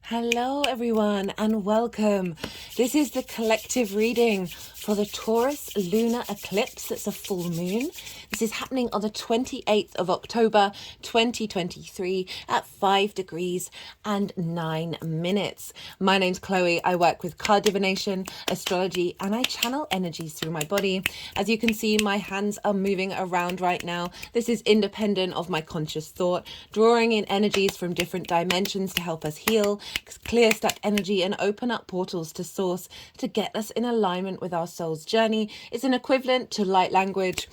Hello everyone and welcome. This is the collective reading for the Taurus lunar eclipse. That's a full moon. This is happening on the 28th of October 2023 at 5 degrees and 9 minutes. My name's Chloe. I work with card divination, astrology, and I channel energies through my body. As you can see, my hands are moving around right now. This is independent of my conscious thought, drawing in energies from different dimensions to help us heal, clear stuck energy, and open up portals to source to get us in alignment with our soul's journey. It's an equivalent to light language,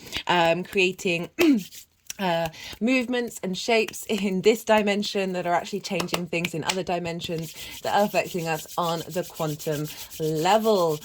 creating movements and shapes in this dimension that are actually changing things in other dimensions that are affecting us on the quantum level.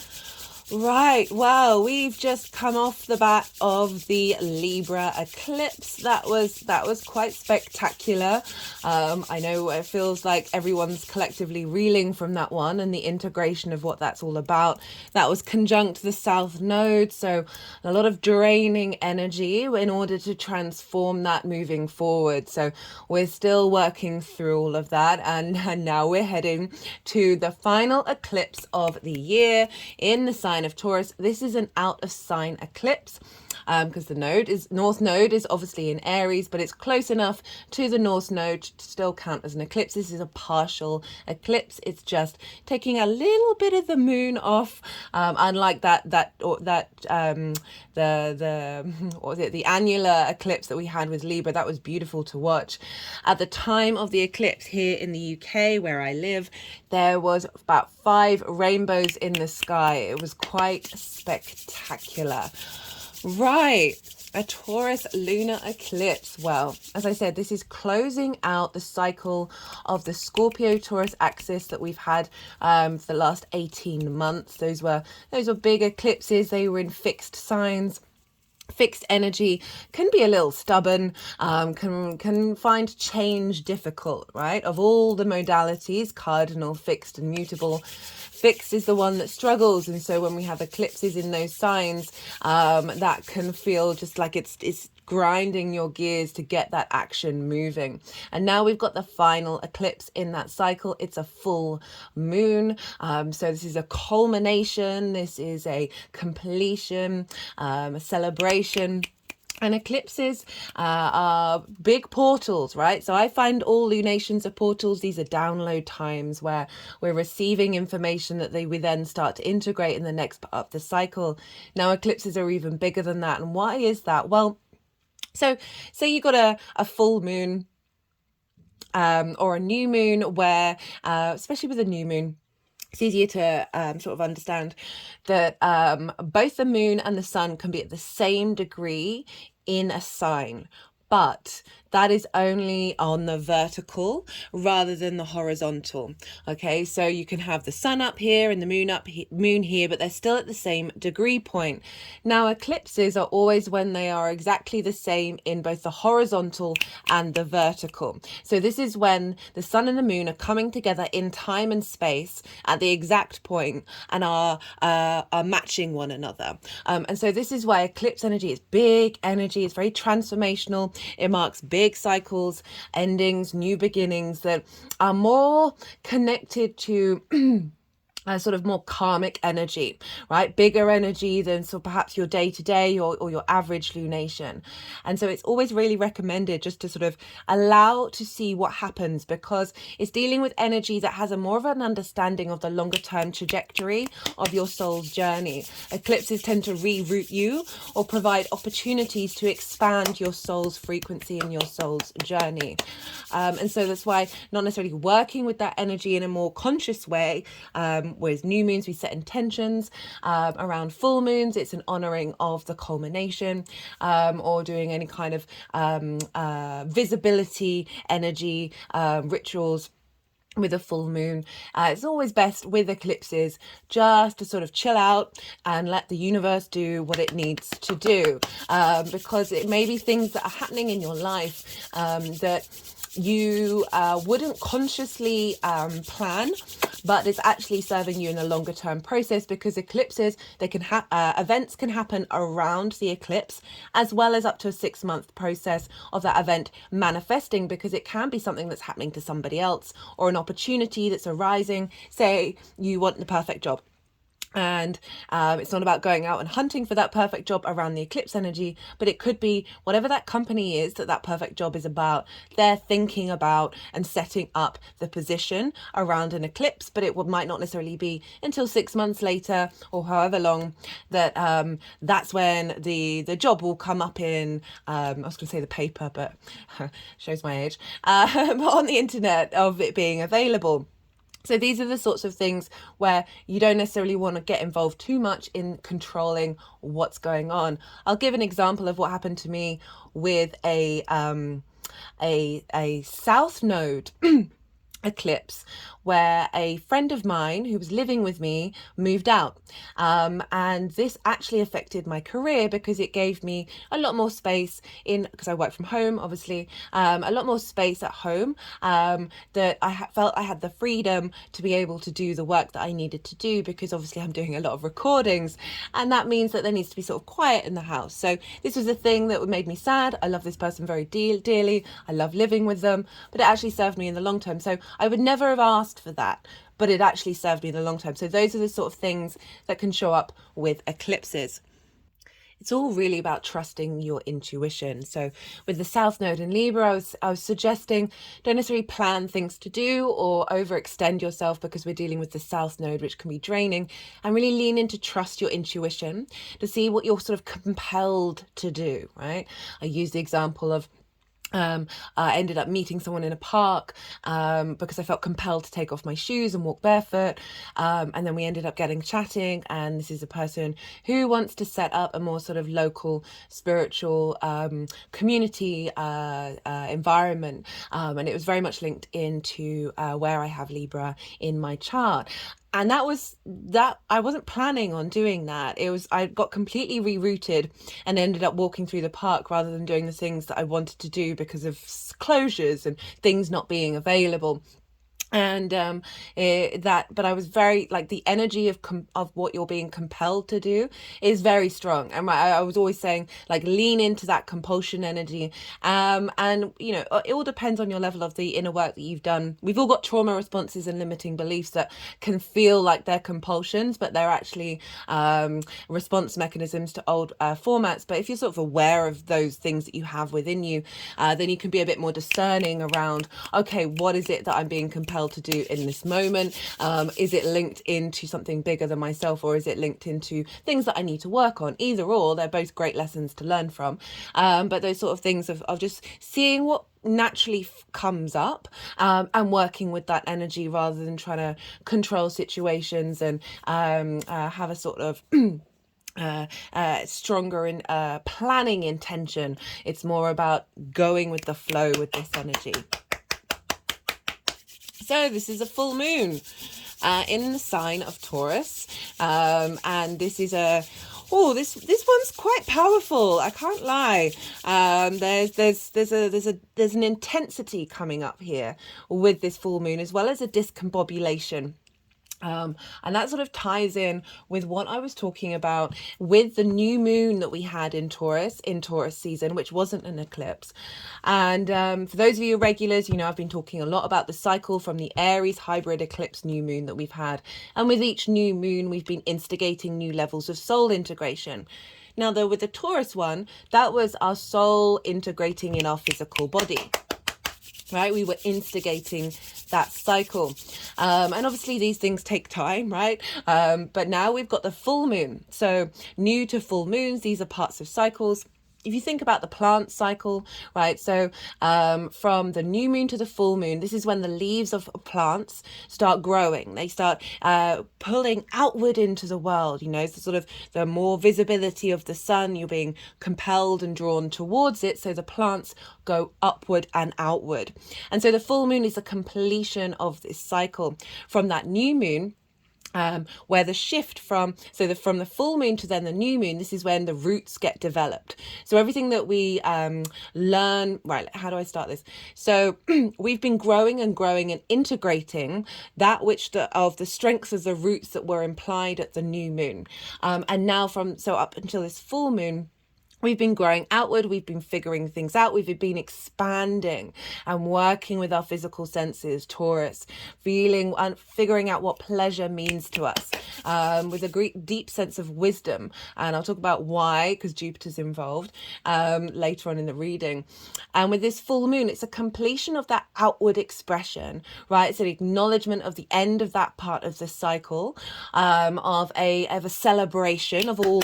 Right, well, we've just come off the back of the Libra eclipse. That was quite spectacular. I know it feels like everyone's collectively reeling from that one and the integration of what that's all about. That was conjunct the South Node, so a lot of draining energy in order to transform that moving forward. So we're still working through all of that, and now we're heading to the final eclipse of the year in the sign of Taurus. This is an out of sign eclipse because the North Node is obviously in Aries, but it's close enough to the North Node to still count as an eclipse. This is a partial eclipse. It's just taking a little bit of the moon off, unlike the annular eclipse that we had with Libra. That was beautiful to watch. At the time of the eclipse here in the UK, where I live, there was about 5 rainbows in the sky. It was quite spectacular. Right, a Taurus lunar eclipse. Well, as I said, this is closing out the cycle of the Scorpio-Taurus axis that we've had for the last 18 months. Those were big eclipses. They were in fixed signs. Fixed energy can be a little stubborn, can find change difficult, right? Of all the modalities, cardinal, fixed, and mutable, fixed is the one that struggles. And so when we have eclipses in those signs, that can feel just like it's grinding your gears to get that action moving. And now we've got the final eclipse in that cycle. It's a full moon. So this is a culmination. This is a completion, a celebration. And eclipses are big portals, right? So I find all lunations are portals. These are download times where we're receiving information that we then start to integrate in the next part of the cycle. Now eclipses are even bigger than that. And why is that? Well, so say you got a full moon or a new moon where, especially with a new moon, it's easier to sort of understand that both the moon and the sun can be at the same degree in a sign, but that is only on the vertical rather than the horizontal. Okay, so you can have the sun up here and the moon here, but they're still at the same degree point. Now, eclipses are always when they are exactly the same in both the horizontal and the vertical. So this is when the sun and the moon are coming together in time and space at the exact point and are matching one another. And so this is why eclipse energy is big energy. It's very transformational. It marks big cycles, endings, new beginnings that are more connected to sort of more karmic energy, right? Bigger energy than perhaps your day-to-day or your average lunation. And so it's always really recommended just to sort of allow to see what happens, because it's dealing with energy that has a more of an understanding of the longer term trajectory of your soul's journey. Eclipses tend to reroute you or provide opportunities to expand your soul's frequency and your soul's journey. And so that's why not necessarily working with that energy in a more conscious way. With new moons, we set intentions. Around full moons, it's an honoring of the culmination, or doing any kind of visibility energy rituals with a full moon. It's always best with eclipses just to sort of chill out and let the universe do what it needs to do, because it may be things that are happening in your life that you wouldn't consciously plan, but it's actually serving you in a longer term process, because eclipses, they can events can happen around the eclipse, as well as up to a 6-month process of that event manifesting, because it can be something that's happening to somebody else, or an opportunity that's arising. Say you want the perfect job, and it's not about going out and hunting for that perfect job around the eclipse energy, but it could be whatever that company is that perfect job is about. They're thinking about and setting up the position around an eclipse, but it might not necessarily be until 6 months later, or however long, that that's when the job will come up in, I was going to say the paper, but shows my age, on the internet, of it being available. So these are the sorts of things where you don't necessarily want to get involved too much in controlling what's going on. I'll give an example of what happened to me with a south node eclipse, where a friend of mine who was living with me moved out, and this actually affected my career, because it gave me a lot more space because I work from home, obviously, a lot more space at home, that I felt I had the freedom to be able to do the work that I needed to do, because obviously I'm doing a lot of recordings, and that means that there needs to be sort of quiet in the house. So this was a thing that made me sad. I love this person very dearly. I love living with them, but it actually served me in the long term. So I would never have asked for that, but it actually served me in the long term. So those are the sort of things that can show up with eclipses. It's all really about trusting your intuition. So with the South Node in Libra, I was suggesting don't necessarily plan things to do or overextend yourself, because we're dealing with the South Node, which can be draining, and really lean into trust your intuition to see what you're sort of compelled to do, right? I use the example of I ended up meeting someone in a park because I felt compelled to take off my shoes and walk barefoot. And then we ended up chatting. And this is a person who wants to set up a more sort of local spiritual community environment. And it was very much linked into where I have Libra in my chart. And that I wasn't planning on doing that. I got completely rerouted and ended up walking through the park rather than doing the things that I wanted to do because of closures and things not being available. And but I was very, like, the energy of what you're being compelled to do is very strong, and I was always saying, like, lean into that compulsion energy, and it all depends on your level of the inner work that you've done. We've all got trauma responses and limiting beliefs that can feel like they're compulsions, but they're actually response mechanisms to old formats. But if you're sort of aware of those things that you have within you, then you can be a bit more discerning around, okay, what is it that I'm being compelled to do in this moment? Is it linked into something bigger than myself, or is it linked into things that I need to work on? Either or, they're both great lessons to learn from. But those sort of things of just seeing what naturally comes up, and working with that energy rather than trying to control situations and have a sort of stronger in planning intention. It's more about going with the flow with this energy. So this is a full moon in the sign of Taurus, and this is this one's quite powerful. I can't lie. There's an intensity coming up here with this full moon, as well as a discombobulation. And that sort of ties in with what I was talking about with the new moon that we had in Taurus season, which wasn't an eclipse. And for those of you regulars, I've been talking a lot about the cycle from the Aries hybrid eclipse new moon that we've had. And with each new moon, we've been instigating new levels of soul integration. Now, though, with the Taurus one, that was our soul integrating in our physical body. Right, we were instigating that cycle, and obviously these things take time, right? But now we've got the full moon. So new to full moons, these are parts of cycles. If you think about the plant cycle, right? So from the new moon to the full moon, this is when the leaves of plants start growing. They start pulling outward into the world. It's sort of the more visibility of the sun. You're being compelled and drawn towards it. So the plants go upward and outward. And so the full moon is the completion of this cycle. From that new moon, where the shift from from the full moon to then the new moon, this is when the roots get developed. So everything that we learn, right, how do I start this? So we've been growing and growing and integrating that which of the strengths of the roots that were implied at the new moon, and now so up until this full moon, we've been growing outward, we've been figuring things out, we've been expanding and working with our physical senses, Taurus, feeling and figuring out what pleasure means to us, with a great deep sense of wisdom. And I'll talk about why, because Jupiter's involved later on in the reading. And with this full moon, it's a completion of that outward expression, right? It's an acknowledgement of the end of that part of the cycle, of a celebration of all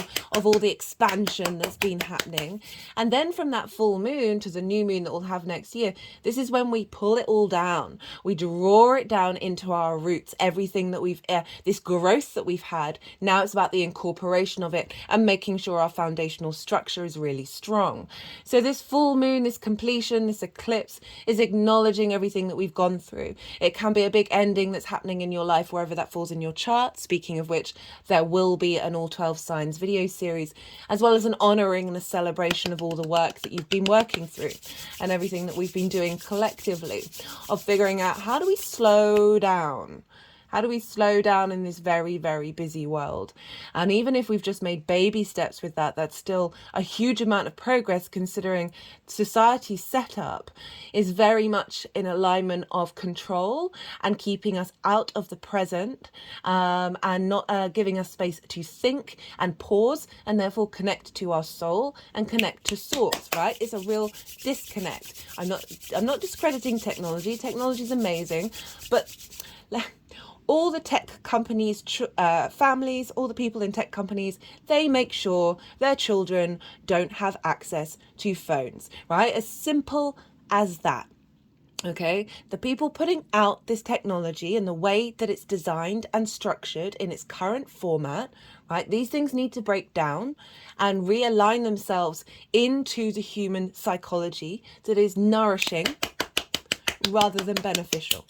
the expansion that's been happening. And then from that full moon to the new moon that we'll have next year, this is when we pull it all down. We draw it down into our roots, everything that we've this growth that we've had. Now it's about the incorporation of it and making sure our foundational structure is really strong. So this full moon, this completion, this eclipse is acknowledging everything that we've gone through. It can be a big ending that's happening in your life, wherever that falls in your chart, speaking of which there will be an all 12 signs video series, as well as an honoring and a celebration of all the work that you've been working through and everything that we've been doing collectively, of figuring out how do we slow down. How do we slow down in this very, very busy world? And even if we've just made baby steps with that, that's still a huge amount of progress, considering society's setup is very much in alignment of control and keeping us out of the present, and not giving us space to think and pause and therefore connect to our soul and connect to source, right? It's a real disconnect. I'm not discrediting technology. Technology is amazing, but all the tech companies, families, all the people in tech companies, they make sure their children don't have access to phones, right? As simple as that. Okay, the people putting out this technology and the way that it's designed and structured in its current format, right? These things need to break down and realign themselves into the human psychology that is nourishing rather than beneficial.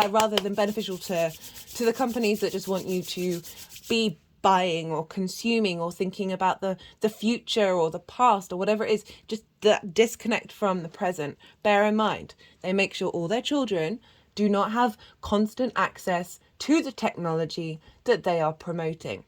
Rather than beneficial to the companies that just want you to be buying or consuming or thinking about the future or the past or whatever it is, just that disconnect from the present. Bear in mind, they make sure all their children do not have constant access to the technology that they are promoting.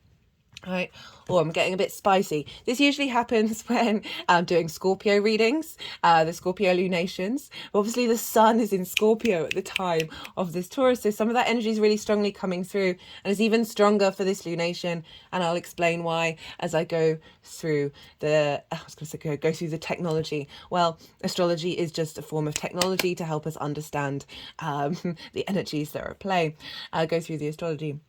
Right. Oh, I'm getting a bit spicy. This usually happens when I'm doing Scorpio readings, the Scorpio lunations. Obviously, the sun is in Scorpio at the time of this Taurus, so some of that energy is really strongly coming through, and it's even stronger for this lunation. And I'll explain why as I go through the technology. Well, astrology is just a form of technology to help us understand the energies that are at play. I'll go through the astrology.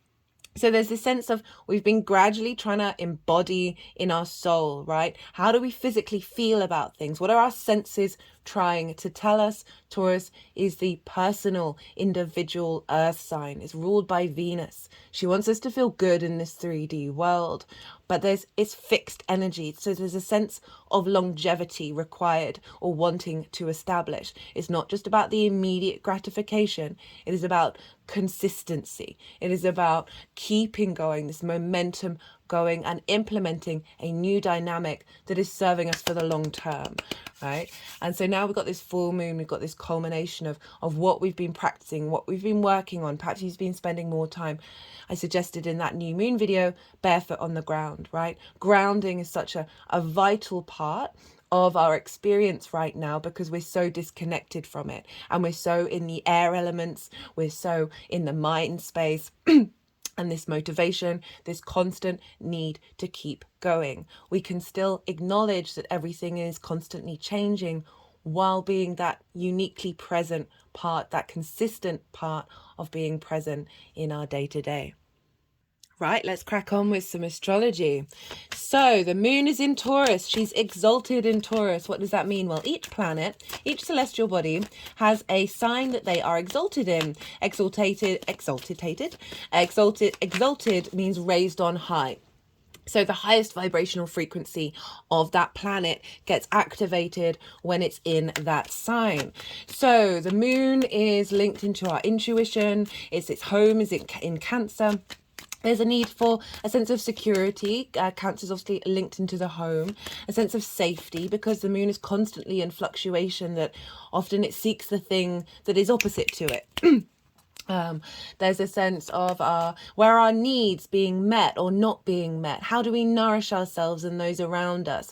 So there's this sense of we've been gradually trying to embody in our soul, right? How do we physically feel about things? What are our senses trying to tell us? Taurus is the personal, individual earth sign. It's ruled by Venus. She wants us to feel good in this 3D world, but it's fixed energy. So there's a sense of longevity required or wanting to establish. It's not just about the immediate gratification. It is about consistency. It is about keeping going, this momentum going, and implementing a new dynamic that is serving us for the long term, right? And so now we've got this full moon, we've got this culmination of what we've been practicing, what we've been working on. Perhaps you've been spending more time, I suggested in that new moon video, barefoot on the ground, right? Grounding is such a vital part of our experience right now, because we're so disconnected from it, and we're so in the air elements, we're so in the mind space. And this motivation, this constant need to keep going. We can still acknowledge that everything is constantly changing while being that uniquely present part, that consistent part of being present in our day-to-day. Right, let's crack on with some astrology. So the moon is in Taurus. She's exalted in Taurus. What does that mean? Well, each planet, each celestial body has a sign that they are exalted in. Exalted means raised on high. So the highest vibrational frequency of that planet gets activated when it's in that sign. So the moon is linked into our intuition. Its home is in Cancer. There's a need for a sense of security. Cancer is obviously linked into the home. A sense of safety, because the moon is constantly in fluctuation, that often it seeks the thing that is opposite to it. There's a sense of where our needs being met or not being met. How do we nourish ourselves and those around us?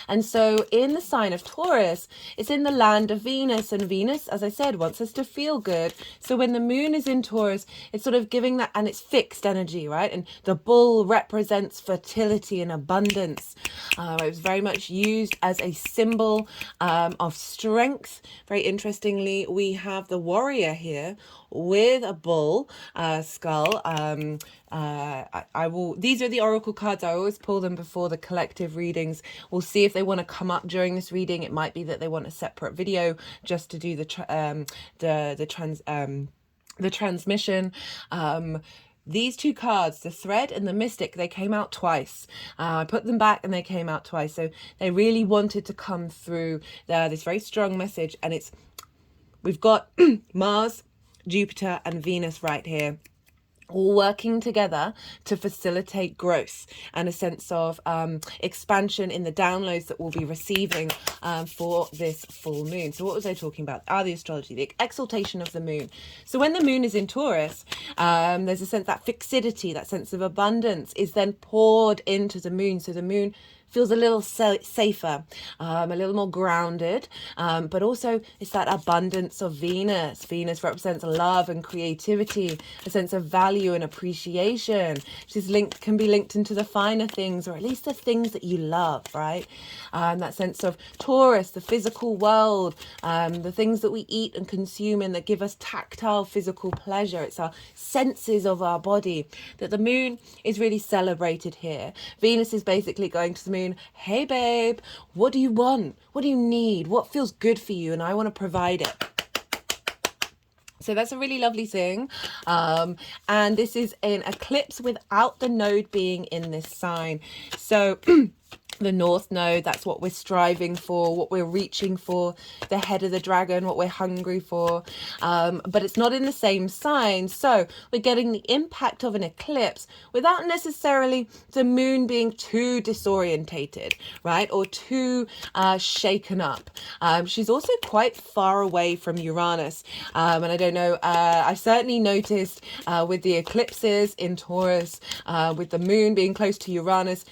And so in the sign of Taurus, it's in the land of Venus, and Venus, as I said, wants us to feel good. So when the moon is in Taurus, it's sort of giving that, and it's fixed energy, right? And the bull represents fertility and abundance. It was very much used as a symbol of strength. Very interestingly, we have the warrior here with a bull skull. I will, these are the oracle cards. I always pull them before the collective readings. We'll see if they want to come up during this reading. It might be that they want a separate video just to do the transmission. These two cards, the thread and the mystic, they came out twice. I put them back and they came out twice. So they really wanted to come through this very strong message. And we've got Mars, Jupiter and Venus right here, all working together to facilitate growth and a sense of expansion in the downloads that we'll be receiving for this full moon. So what was I talking about? The astrology, the exaltation of the moon. So when the moon is in Taurus, there's a sense that fixity, that sense of abundance is then poured into the moon. So the moon feels a little safer, a little more grounded, but also it's that abundance of Venus. Venus represents love and creativity, a sense of value and appreciation, which is can be linked into the finer things, or at least the things that you love, right? That sense of Taurus, the physical world, the things that we eat and consume and that give us tactile physical pleasure. It's our senses of our body, that the moon is really celebrated here. Venus is basically going to the moon, hey babe, what do you want? What do you need? What feels good for you? And I want to provide it. So that's a really lovely thing. And this is an eclipse without the node being in this sign. So the North Node, that's what we're striving for, what we're reaching for, the head of the dragon, what we're hungry for. But it's not in the same sign. So we're getting the impact of an eclipse without necessarily the moon being too disorientated, right? Or too shaken up. She's also quite far away from Uranus. And I don't know, I certainly noticed with the eclipses in Taurus, with the moon being close to Uranus,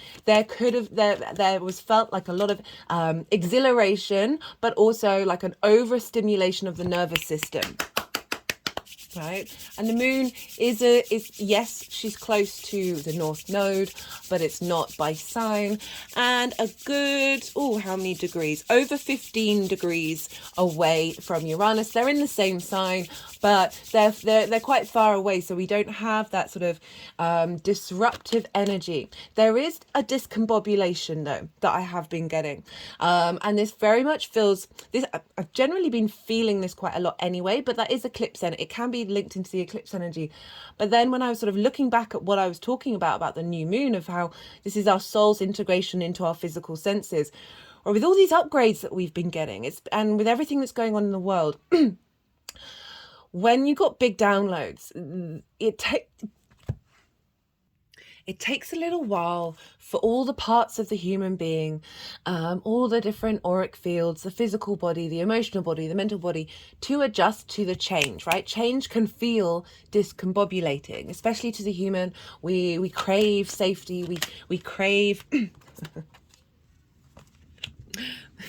there was felt like a lot of exhilaration, but also like an overstimulation of the nervous system. Right, and the moon is yes, she's close to the North Node, but it's not by sign, and a good how many degrees? Over 15 degrees away from Uranus. They're in the same sign, but they're quite far away, so we don't have that sort of disruptive energy. There is a discombobulation though that I have been getting, and this very much feels this. I've generally been feeling this quite a lot anyway, but that is eclipse energy. It can be linked into the eclipse energy. But then when I was sort of looking back at what I was talking about the new moon, of how this is our soul's integration into our physical senses, or with all these upgrades that we've been getting, and with everything that's going on in the world, when you got big downloads, it takes a little while for all the parts of the human being, all the different auric fields, the physical body, the emotional body, the mental body, to adjust to the change, right? Change can feel discombobulating, especially to the human. We crave safety. We crave...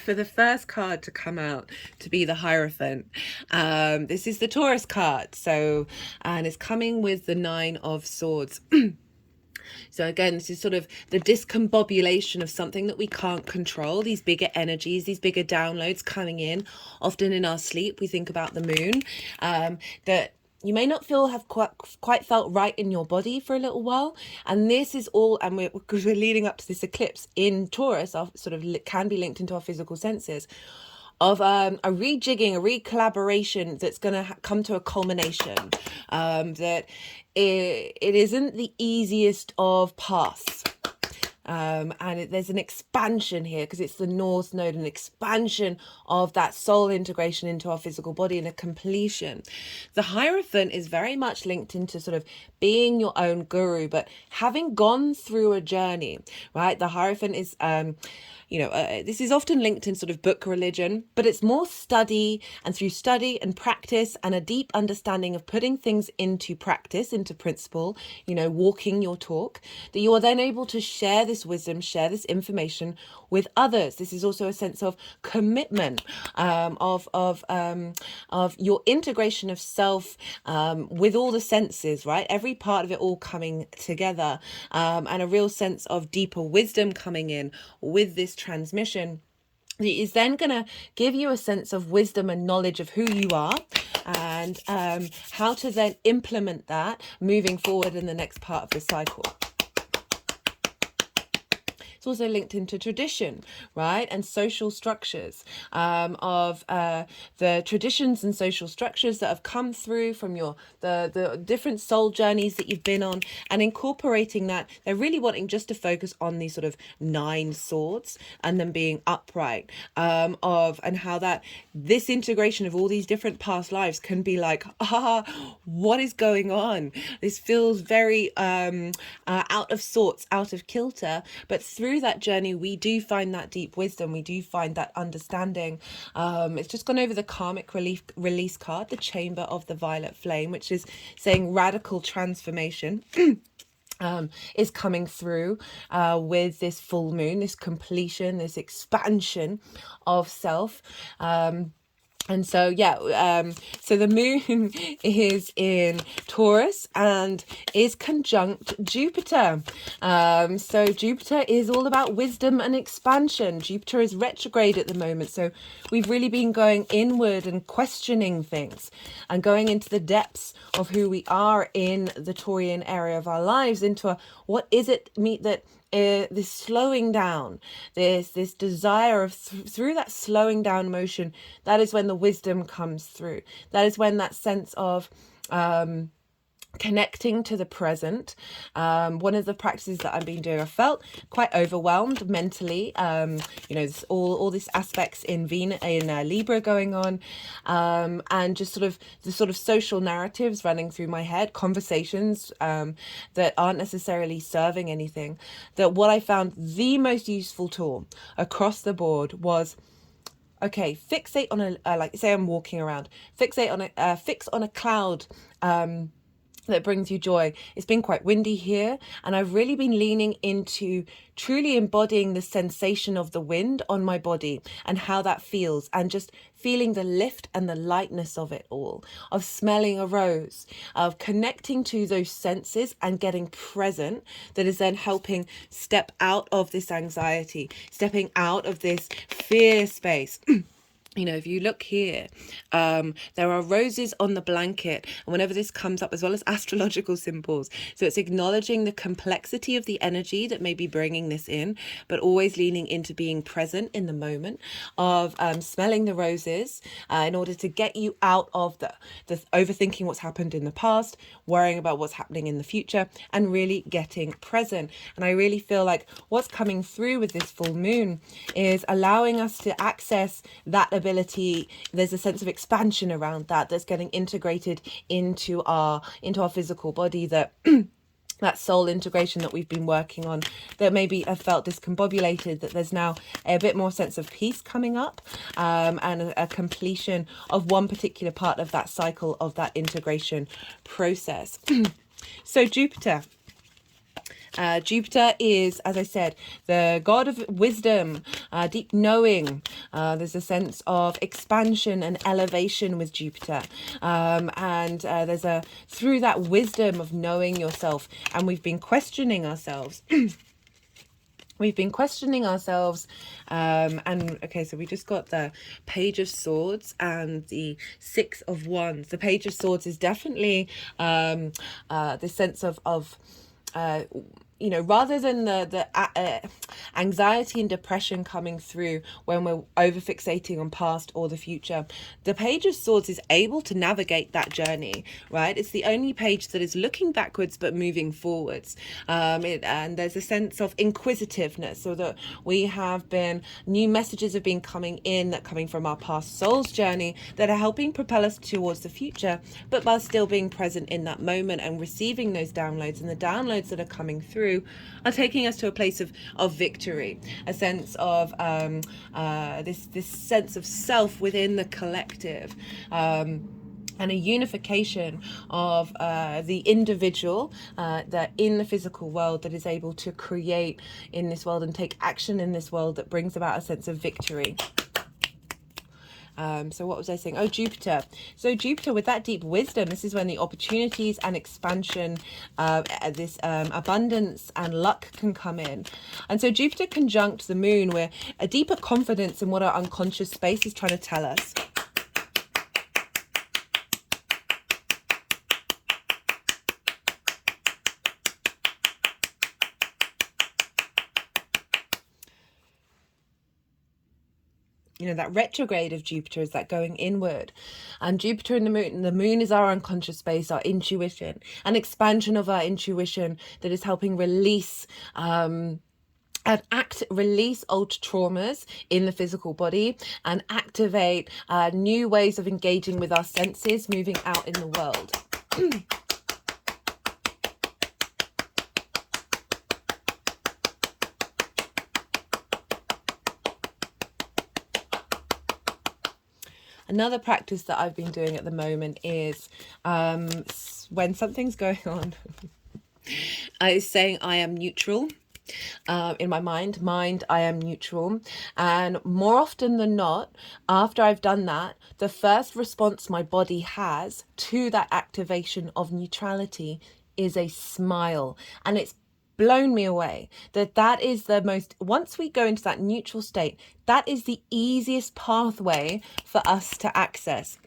For the first card to come out to be the Hierophant, this is the Taurus card. So, and it's coming with the 9 of Swords. So again, this is sort of the discombobulation of something that we can't control, these bigger energies, these bigger downloads coming in. Often in our sleep, we think about the moon, that you may not have quite felt right in your body for a little while. And this is all, and because we're leading up to this eclipse in Taurus, our sort of can be linked into our physical senses, of a rejigging, a recollaboration that's going to come to a culmination, that it isn't the easiest of paths. There's an expansion here because it's the North Node, an expansion of that soul integration into our physical body and a completion. The Hierophant is very much linked into sort of being your own guru, but having gone through a journey, right? The Hierophant is this is often linked in sort of book religion, but it's more study, and through study and practice and a deep understanding of putting things into practice, into principle, walking your talk, that you are then able to share this wisdom, share this information with others. This is also a sense of commitment, of your integration of self with all the senses, right? Every part of it all coming together, and a real sense of deeper wisdom coming in with this transmission. It is then going to give you a sense of wisdom and knowledge of who you are, and how to then implement that moving forward in the next part of the cycle. It's also linked into tradition, right? And social structures, of the traditions and social structures that have come through from the different soul journeys that you've been on, and incorporating that. They're really wanting just to focus on these sort of 9 swords and them being upright, and how that this integration of all these different past lives can be like, what is going on? This feels very out of sorts, out of kilter, but through that journey we do find that deep wisdom, we do find that understanding. It's just gone over the karmic release card, the Chamber of the Violet Flame, which is saying radical transformation is coming through with this full moon, this completion, this expansion of self. And so, so the moon is in Taurus and is conjunct Jupiter. So Jupiter is all about wisdom and expansion. Jupiter is retrograde at the moment. So we've really been going inward and questioning things and going into the depths of who we are in the Taurian area of our lives, into what is it that this slowing down, this desire of through that slowing down motion, that is when the wisdom comes through. That is when that sense of connecting to the present. One of the practices that I've been doing, I felt quite overwhelmed mentally. All these aspects in Libra going on, and just sort of the sort of social narratives running through my head, conversations that aren't necessarily serving anything. That what I found the most useful tool across the board was, okay, fixate on like say I'm walking around, fix on a cloud that brings you joy. It's been quite windy here, and I've really been leaning into truly embodying the sensation of the wind on my body and how that feels, and just feeling the lift and the lightness of it all, of smelling a rose, of connecting to those senses and getting present. That is then helping step out of this anxiety, stepping out of this fear space. If you look here, there are roses on the blanket, and whenever this comes up, as well as astrological symbols, so it's acknowledging the complexity of the energy that may be bringing this in, but always leaning into being present in the moment of smelling the roses, in order to get you out of the overthinking what's happened in the past, worrying about what's happening in the future, and really getting present. And I really feel like what's coming through with this full moon is allowing us to access that ability. There's a sense of expansion around that's getting integrated into our physical body, that that soul integration that we've been working on, that maybe have felt discombobulated, that there's now a bit more sense of peace coming up, and a completion of one particular part of that cycle, of that integration process. So Jupiter is, as I said, the god of wisdom, deep knowing. There's a sense of expansion and elevation with Jupiter. And there's through that wisdom of knowing yourself, and we've been questioning ourselves. And okay, so we just got the Page of Swords and the Six of Wands. The Page of Swords is definitely the sense of you know, rather than the anxiety and depression coming through when we're over fixating on past or the future, the Page of Swords is able to navigate that journey, right? It's the only page that is looking backwards but moving forwards. And there's a sense of inquisitiveness, so that we have been, new messages have been coming in, that coming from our past soul's journey, that are helping propel us towards the future, but while still being present in that moment and receiving those downloads. And the downloads that are coming through are taking us to a place of victory, a sense of this sense of self within the collective, and a unification of the individual that in the physical world, that is able to create in this world and take action in this world, that brings about a sense of victory. So what was I saying? Oh, Jupiter. So Jupiter, with that deep wisdom, this is when the opportunities and expansion, this abundance and luck can come in. And so Jupiter conjunct the moon, where a deeper confidence in what our unconscious space is trying to tell us. You know, that retrograde of Jupiter is that going inward, and Jupiter and the moon is our unconscious space, our intuition, an expansion of our intuition that is helping release release old traumas in the physical body and activate new ways of engaging with our senses, moving out in the world. Another practice that I've been doing at the moment is when something's going on, is saying I am neutral. In my mind, I am neutral. And more often than not, after I've done that, the first response my body has to that activation of neutrality is a smile. And it's blown me away that is the most, once we go into that neutral state, that is the easiest pathway for us to access.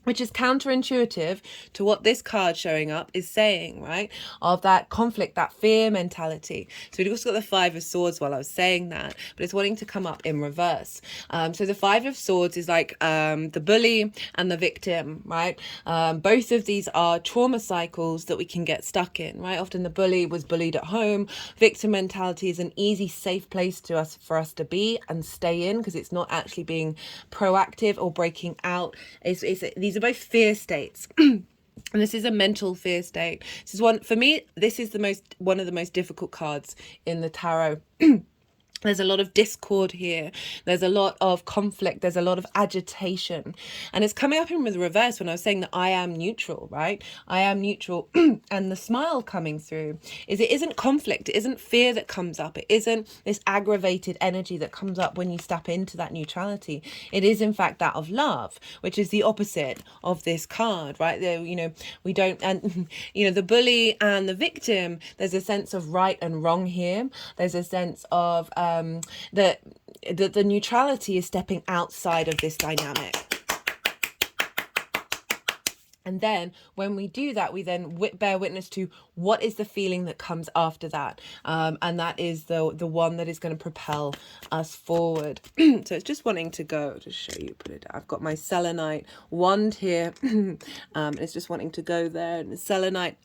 Which is counterintuitive to what this card showing up is saying, right? Of that conflict, that fear mentality. So we've also got the Five of Swords while I was saying that, but it's wanting to come up in reverse. So the Five of Swords is like the bully and the victim, right? Both of these are trauma cycles that we can get stuck in, right? Often the bully was bullied at home. Victim mentality is an easy, safe place for us to be and stay in, because it's not actually being proactive or breaking out. These are both fear states. And this is a mental fear state. This is one, for me, this is one of the most difficult cards in the tarot. There's a lot of discord here. There's a lot of conflict. There's a lot of agitation. And it's coming up in the reverse when I was saying that I am neutral, right? I am neutral. And the smile coming through is it isn't conflict. It isn't fear that comes up. It isn't this aggravated energy that comes up when you step into that neutrality. It is, in fact, that of love, which is the opposite of this card, right? There, you know, we don't, and, you know, the bully and the victim, there's a sense of right and wrong here. There's a sense of, the neutrality is stepping outside of this dynamic. And then when we do that, we then bear witness to what is the feeling that comes after that. And that is the one that is going to propel us forward. So it's just wanting to go, just show you, put it down. I've got my selenite wand here. It's just wanting to go there. And selenite,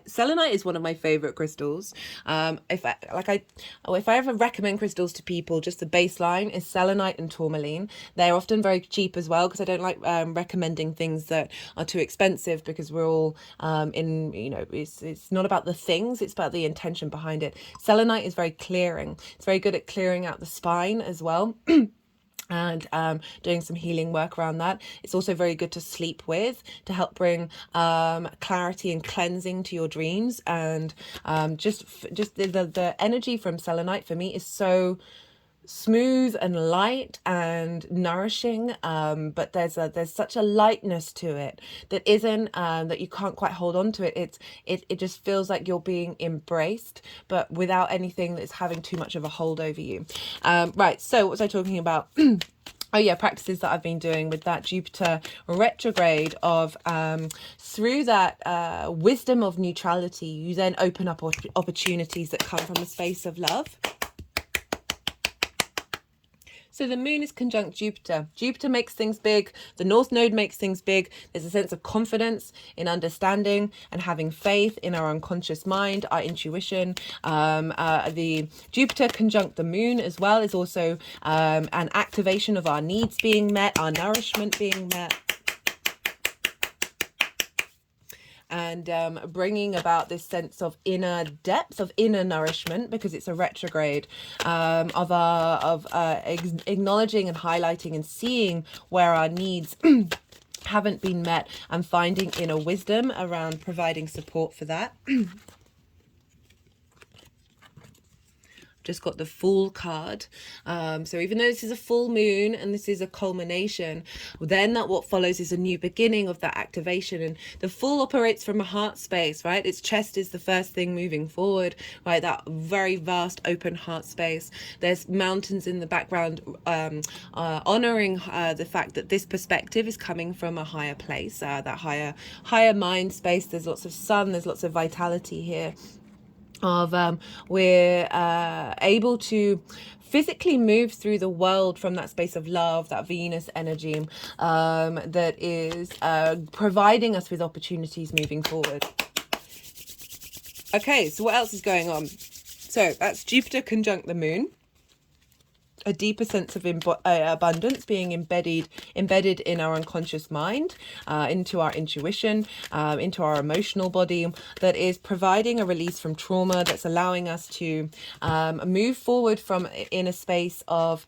selenite is one of my favorite crystals. If I ever recommend crystals to people, just the baseline is selenite and tourmaline. They're often very cheap as well, because I don't like recommending things that are too expensive, because we're all in, you know, it's not about the things, it's about the intention behind it. Selenite is very clearing. It's very good at clearing out the spine as well. And doing some healing work around that. It's also very good to sleep with, to help bring clarity and cleansing to your dreams. And just the energy from selenite for me is so smooth and light and nourishing, but there's such a lightness to it that isn't that you can't quite hold on to it. It just feels like you're being embraced, but without anything that's having too much of a hold over you. Right, so what was I talking about? oh yeah, practices that I've been doing with that Jupiter retrograde of through that wisdom of neutrality, you then open up opportunities that come from a space of love. So the moon is conjunct Jupiter. Jupiter makes things big. The North Node makes things big. There's a sense of confidence in understanding and having faith in our unconscious mind, our intuition. The Jupiter conjunct the moon as well is also an activation of our needs being met, our nourishment being met. And bringing about this sense of inner depth, of inner nourishment, because it's a retrograde, acknowledging and highlighting and seeing where our needs haven't been met and finding inner wisdom around providing support for that. Just got the Fool card. So even though this is a full moon and this is a culmination, then that what follows is a new beginning of that activation. And the Fool operates from a heart space, right? Its chest is the first thing moving forward, right? That very vast open heart space. There's mountains in the background honoring the fact that this perspective is coming from a higher place, that higher mind space. There's lots of sun, there's lots of vitality here. We're able to physically move through the world from that space of love, that Venus energy that is providing us with opportunities moving forward. Okay, so what else is going on? So that's Jupiter conjunct the moon. A deeper sense of abundance being embedded in our unconscious mind, into our intuition, into our emotional body, that is providing a release from trauma, that's allowing us to move forward from in a space of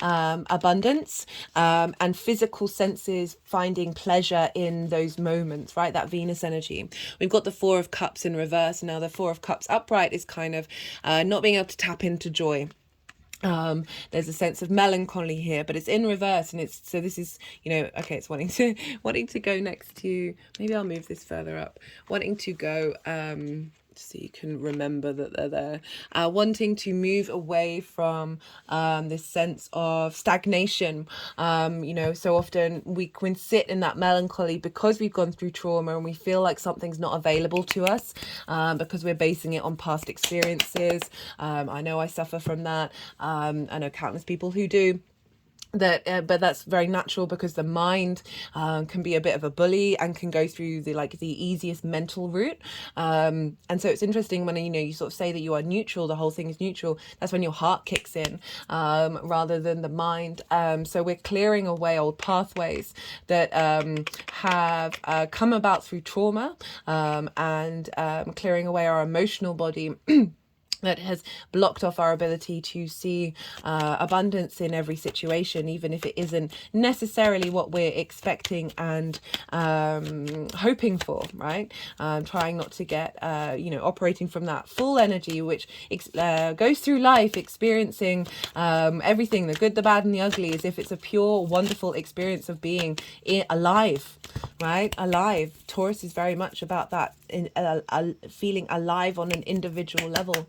abundance and physical senses, finding pleasure in those moments, right? That Venus energy. We've got the Four of Cups in reverse, and now the Four of Cups upright is kind of not being able to tap into joy. There's a sense of melancholy here, but it's in reverse, and it's, so this is, you know, okay, it's wanting to go next to, maybe I'll move this further up, wanting to go so you can remember that they're there, wanting to move away from this sense of stagnation. You know, so often we can sit in that melancholy because we've gone through trauma and we feel like something's not available to us because we're basing it on past experiences. I know I suffer from that. I know countless people who do. But that's very natural because the mind can be a bit of a bully and can go through the easiest mental route, and so it's interesting when you sort of say that you are neutral, the whole thing is neutral. That's when your heart kicks in rather than the mind. So we're clearing away old pathways that have come about through trauma, and clearing away our emotional body that has blocked off our ability to see abundance in every situation, even if it isn't necessarily what we're expecting and hoping for, right? Trying not to get, operating from that full energy, which goes through life experiencing everything, the good, the bad, and the ugly, as if it's a pure, wonderful experience of being alive, right? Alive. Taurus is very much about that, feeling alive on an individual level.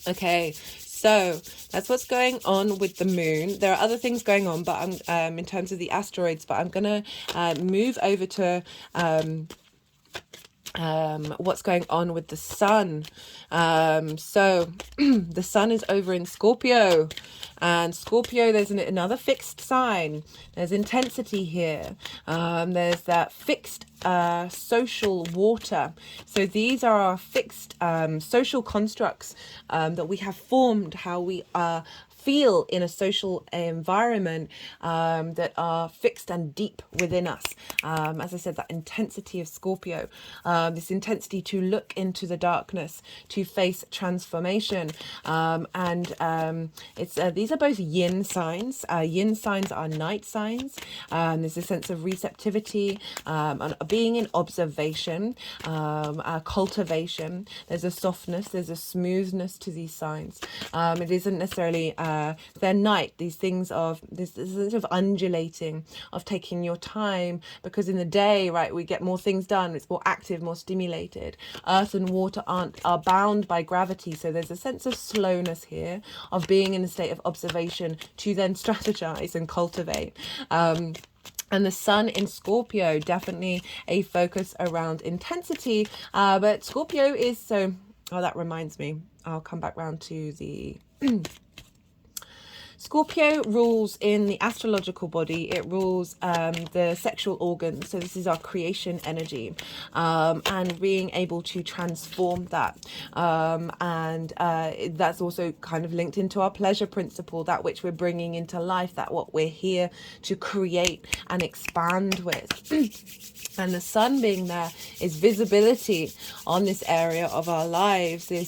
Okay, so that's what's going on with the moon. There are other things going on, but I'm in terms of the asteroids, but I'm gonna move over to what's going on with the sun. So the sun is over in Scorpio, and Scorpio, there's another fixed sign. There's intensity here. There's that fixed social water. So these are our fixed social constructs that we have formed, how we feel in a social environment that are fixed and deep within us. As I said, that intensity of Scorpio, this intensity to look into the darkness, to face transformation. These are both yin signs. Yin signs are night signs. There's a sense of receptivity, being in observation, cultivation. There's a softness, there's a smoothness to these signs. It isn't necessarily their night, these things of this sort of undulating, of taking your time, because in the day, right, we get more things done, it's more active, more stimulated. Earth and water are bound by gravity, so there's a sense of slowness here, of being in a state of observation to then strategize and cultivate. And the sun in Scorpio, definitely a focus around intensity. But Scorpio is so... Oh, that reminds me. I'll come back round to the... Scorpio rules in the astrological body. It rules the sexual organs. So this is our creation energy, and being able to transform that. That's also kind of linked into our pleasure principle, that which we're bringing into life, that what we're here to create and expand with. And the sun being there is visibility on this area of our lives. The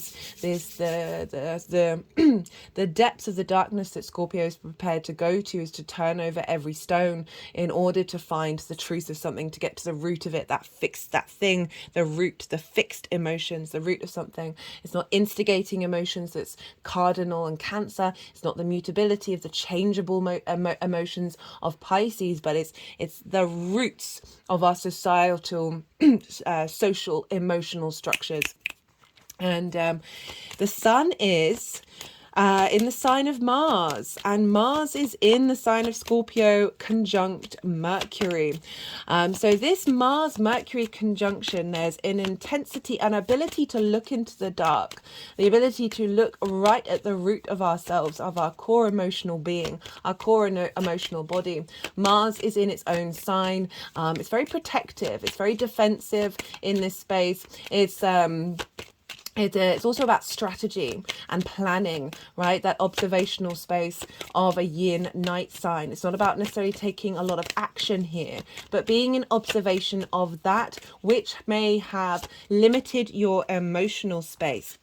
depths of the darkness that Scorpio is prepared to go to is to turn over every stone in order to find the truth of something, to get to the root of it, that thing, the root, the fixed emotions, the root of something. It's not instigating emotions that's cardinal and Cancer. It's not the mutability of the changeable emotions of Pisces, but it's the roots of our societal, social, emotional structures. And the sun is in the sign of Mars, and Mars is in the sign of Scorpio conjunct Mercury. So this Mars-Mercury conjunction, there's an intensity, an ability to look into the dark, the ability to look right at the root of ourselves, of our core emotional being, our core emotional body. Mars is in its own sign. It's very protective. It's very defensive in this space. It's also about strategy and planning, right? That observational space of a yin night sign. It's not about necessarily taking a lot of action here, but being in observation of that which may have limited your emotional space.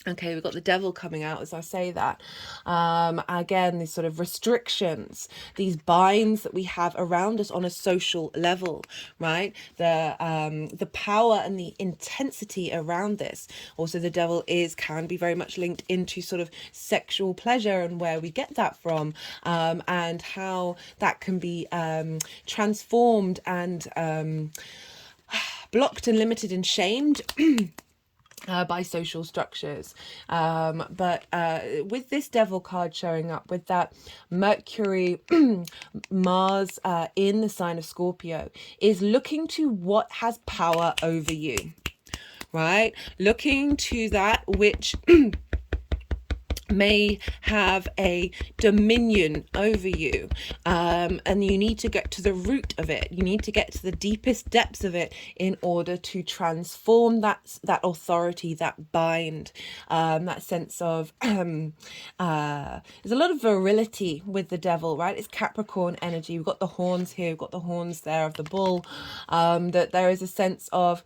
Okay, we've got the devil coming out as I say that. Again, these sort of restrictions, these binds that we have around us on a social level, right? The power and the intensity around this. Also, the devil can be very much linked into sort of sexual pleasure and where we get that from, and how that can be transformed and blocked and limited and shamed. By social structures. But with this devil card showing up, with that Mercury, Mars in the sign of Scorpio, is looking to what has power over you, right? Looking to that which may have a dominion over you, and you need to get to the root of it. You need to get to the deepest depths of it in order to transform that authority, that bind, that sense of there's a lot of virility with the devil, right? It's Capricorn energy. We've got the horns here, we've got the horns there of the bull, that there is a sense of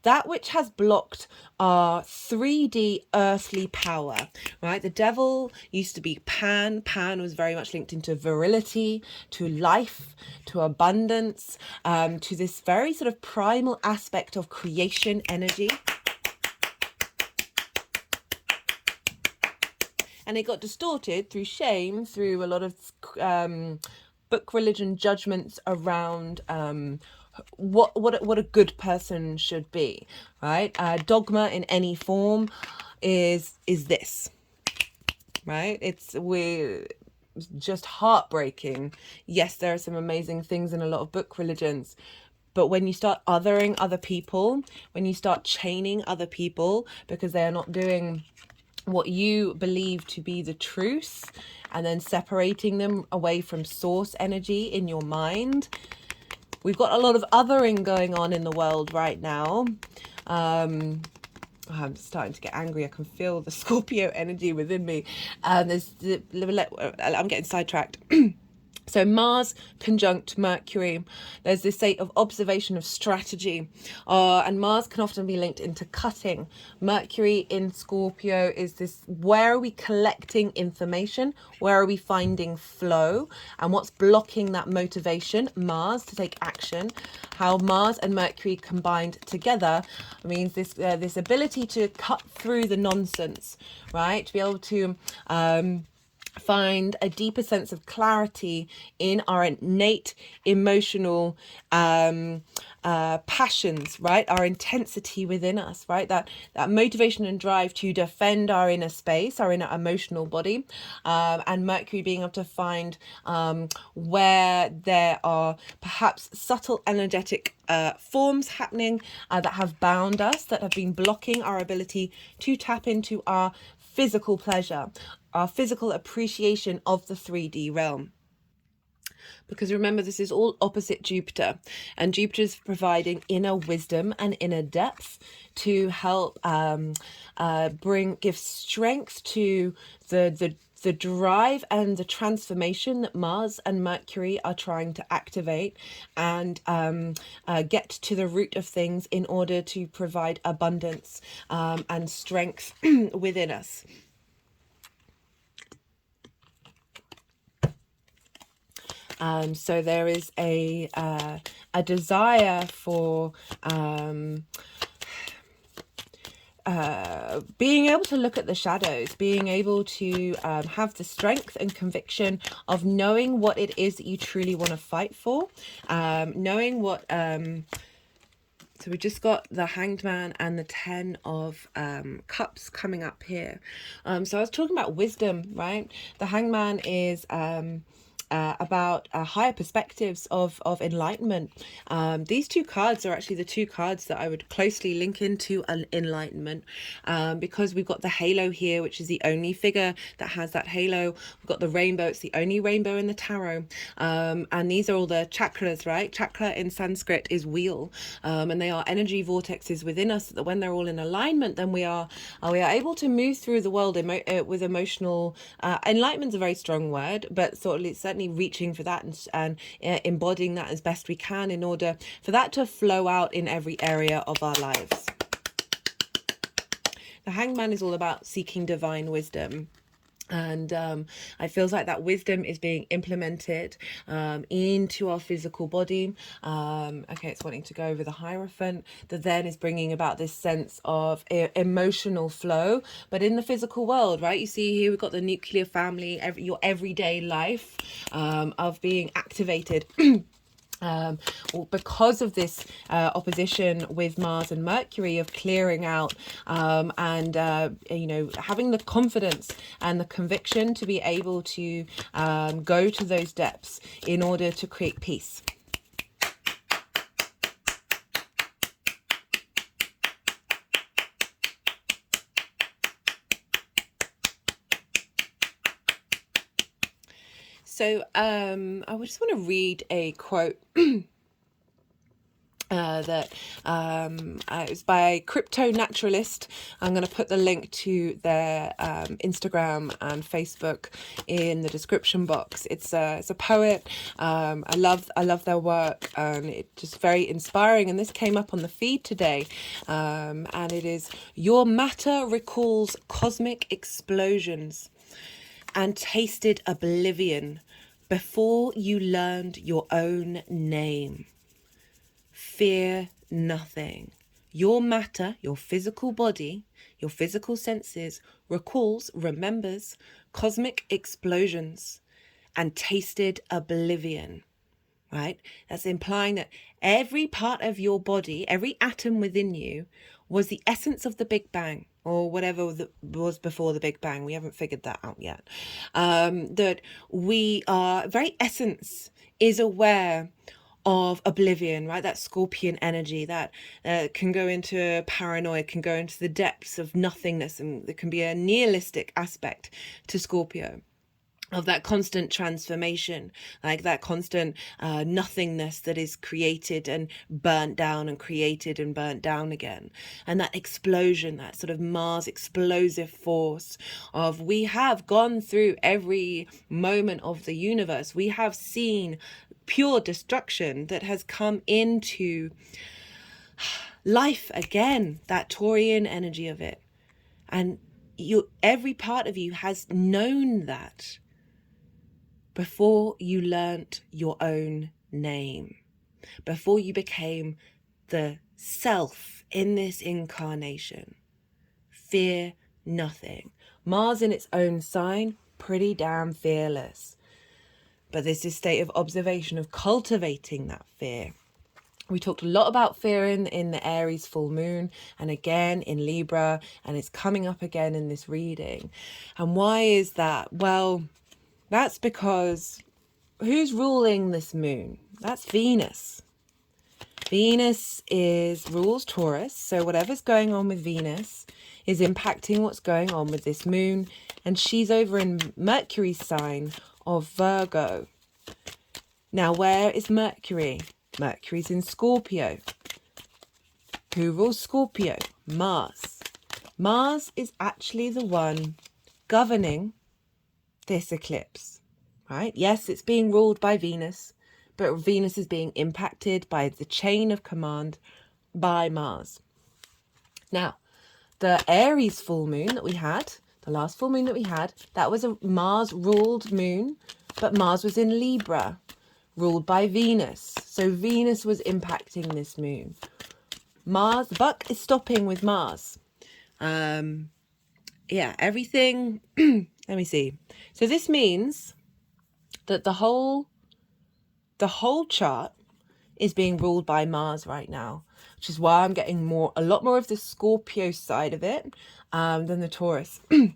that which has blocked our 3D earthly power, right? The devil used to be Pan. Pan was very much linked into virility, to life, to abundance, to this very sort of primal aspect of creation energy. And it got distorted through shame, through a lot of book religion judgments around what a good person should be, right? Dogma in any form is this, right? We're just heartbreaking. Yes, there are some amazing things in a lot of book religions, but when you start othering other people, when you start chaining other people because they are not doing what you believe to be the truth, and then separating them away from source energy in your mind. We've got a lot of othering going on in the world right now. I'm starting to get angry. I can feel the Scorpio energy within me. I'm getting sidetracked. So Mars conjunct Mercury, there's this state of observation of strategy, and Mars can often be linked into cutting. Mercury in Scorpio is this, where are we collecting information? Where are we finding flow? And what's blocking that motivation? Mars to take action. How Mars and Mercury combined together means this ability to cut through the nonsense, right? To be able to find a deeper sense of clarity in our innate emotional passions, right? Our intensity within us, right? That motivation and drive to defend our inner space, our inner emotional body, and Mercury being able to find where there are perhaps subtle energetic forms happening that have bound us, that have been blocking our ability to tap into our physical pleasure, our physical appreciation of the 3D realm. Because remember, this is all opposite Jupiter, and Jupiter is providing inner wisdom and inner depth to help give strength to the drive and the transformation that Mars and Mercury are trying to activate, and get to the root of things in order to provide abundance and strength within us. So there is a desire for being able to look at the shadows, being able to have the strength and conviction of knowing what it is that you truly want to fight for, knowing what... So we just got the Hanged Man and the 10 of Cups coming up here. So I was talking about wisdom, right? The Hanged Man is... about higher perspectives of enlightenment. These two cards are actually the two cards that I would closely link into enlightenment, because we've got the halo here, which is the only figure that has that halo. We've got the rainbow, it's the only rainbow in the tarot, and these are all the chakras, right? Chakra in Sanskrit is wheel, and they are energy vortexes within us that when they're all in alignment, then we are able to move through the world with emotional enlightenment's a very strong word, but certainly reaching for that and embodying that as best we can in order for that to flow out in every area of our lives. The Hanged Man is all about seeking divine wisdom. And I feels like that wisdom is being implemented into our physical body. Okay, it's wanting to go over the Hierophant. The then is bringing about this sense of emotional flow, but in the physical world, right? You see here we've got the nuclear family, your everyday life of being activated. Because of this opposition with Mars and Mercury, of clearing out and having the confidence and the conviction to be able to go to those depths in order to create peace. So I just want to read a quote that it's by a crypto naturalist. I'm going to put the link to their Instagram and Facebook in the description box. It's a poet. I love their work, and it's just very inspiring. And this came up on the feed today, and it is: "Your matter recalls cosmic explosions and tasted oblivion before you learned your own name. Fear nothing. Your matter, your physical body, your physical senses remembers cosmic explosions and tasted oblivion." Right? That's implying that every part of your body, every atom within you, was the essence of the Big Bang, or whatever was before the Big Bang. We haven't figured that out yet. That we are, very essence is aware of oblivion, right? That Scorpion energy that can go into paranoia, can go into the depths of nothingness, and there can be a nihilistic aspect to Scorpio. of that constant transformation, like that constant nothingness that is created and burnt down and created and burnt down again. And that explosion, that sort of Mars explosive force of, we have gone through every moment of the universe. We have seen pure destruction that has come into life again, that Taurian energy of it. And every part of you has known that before you learnt your own name, before you became the self in this incarnation. Fear nothing. Mars in its own sign, pretty damn fearless. But there's this state of observation, of cultivating that fear. We talked a lot about fear in the Aries full moon, and again in Libra, and it's coming up again in this reading. And why is that? Well, that's because who's ruling this moon? That's Venus. Venus rules Taurus, so whatever's going on with Venus is impacting what's going on with this moon, and she's over in Mercury's sign of Virgo. Now, where is Mercury? Mercury's in Scorpio. Who rules Scorpio? Mars. Mars is actually the one governing this eclipse, right? Yes, it's being ruled by Venus, but Venus is being impacted by the chain of command by Mars. Now, the Aries full moon that we had, the last full moon that we had, that was a Mars-ruled moon, but Mars was in Libra, ruled by Venus. So Venus was impacting this moon. Mars, the buck is stopping with Mars. Yeah, everything, let me see. So this means that the whole chart is being ruled by Mars right now, which is why I'm getting a lot more of the Scorpio side of it than the Taurus. And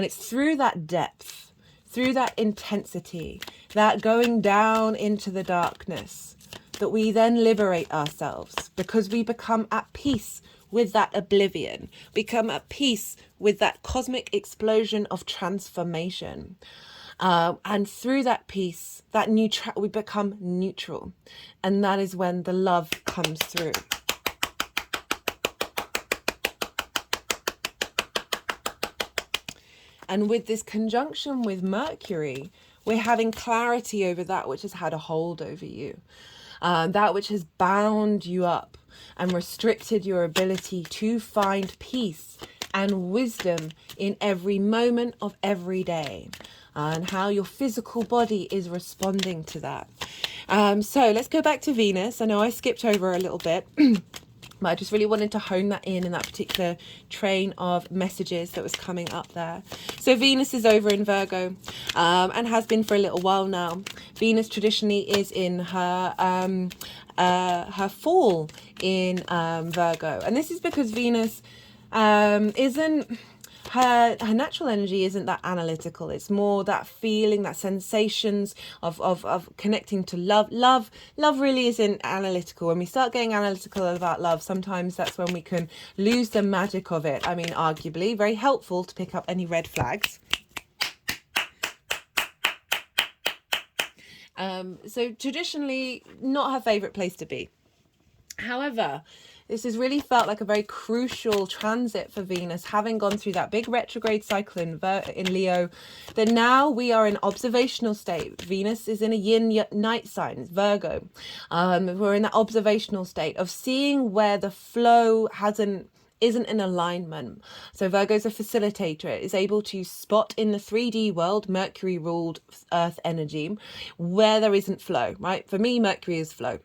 it's through that depth, through that intensity, that going down into the darkness, that we then liberate ourselves, because we become at peace with that oblivion, become at peace with that cosmic explosion of transformation. And through that peace, that we become neutral. And that is when the love comes through. And with this conjunction with Mercury, we're having clarity over that which has had a hold over you. That which has bound you up and restricted your ability to find peace and wisdom in every moment of every day, and how your physical body is responding to that. So let's go back to Venus. I know I skipped over a little bit, but I just really wanted to hone that in that particular train of messages that was coming up there. So Venus is over in Virgo, and has been for a little while now. Venus traditionally is in her fall in Virgo, and this is because Venus isn't her natural energy isn't that analytical. It's more that feeling, that sensations of connecting to love. Love really isn't analytical. When we start getting analytical about love, sometimes that's when we can lose the magic of it. I mean, arguably very helpful to pick up any red flags. So traditionally not her favorite place to be. However, this has really felt like a very crucial transit for Venus, having gone through that big retrograde cycle in Leo, that now we are in observational state. Venus is in a yin night sign, it's Virgo. We're in that observational state of seeing where the flow isn't in alignment. So Virgo's a facilitator. It is able to spot in the 3D world, Mercury ruled Earth energy, where there isn't flow, right? For me, Mercury is flow.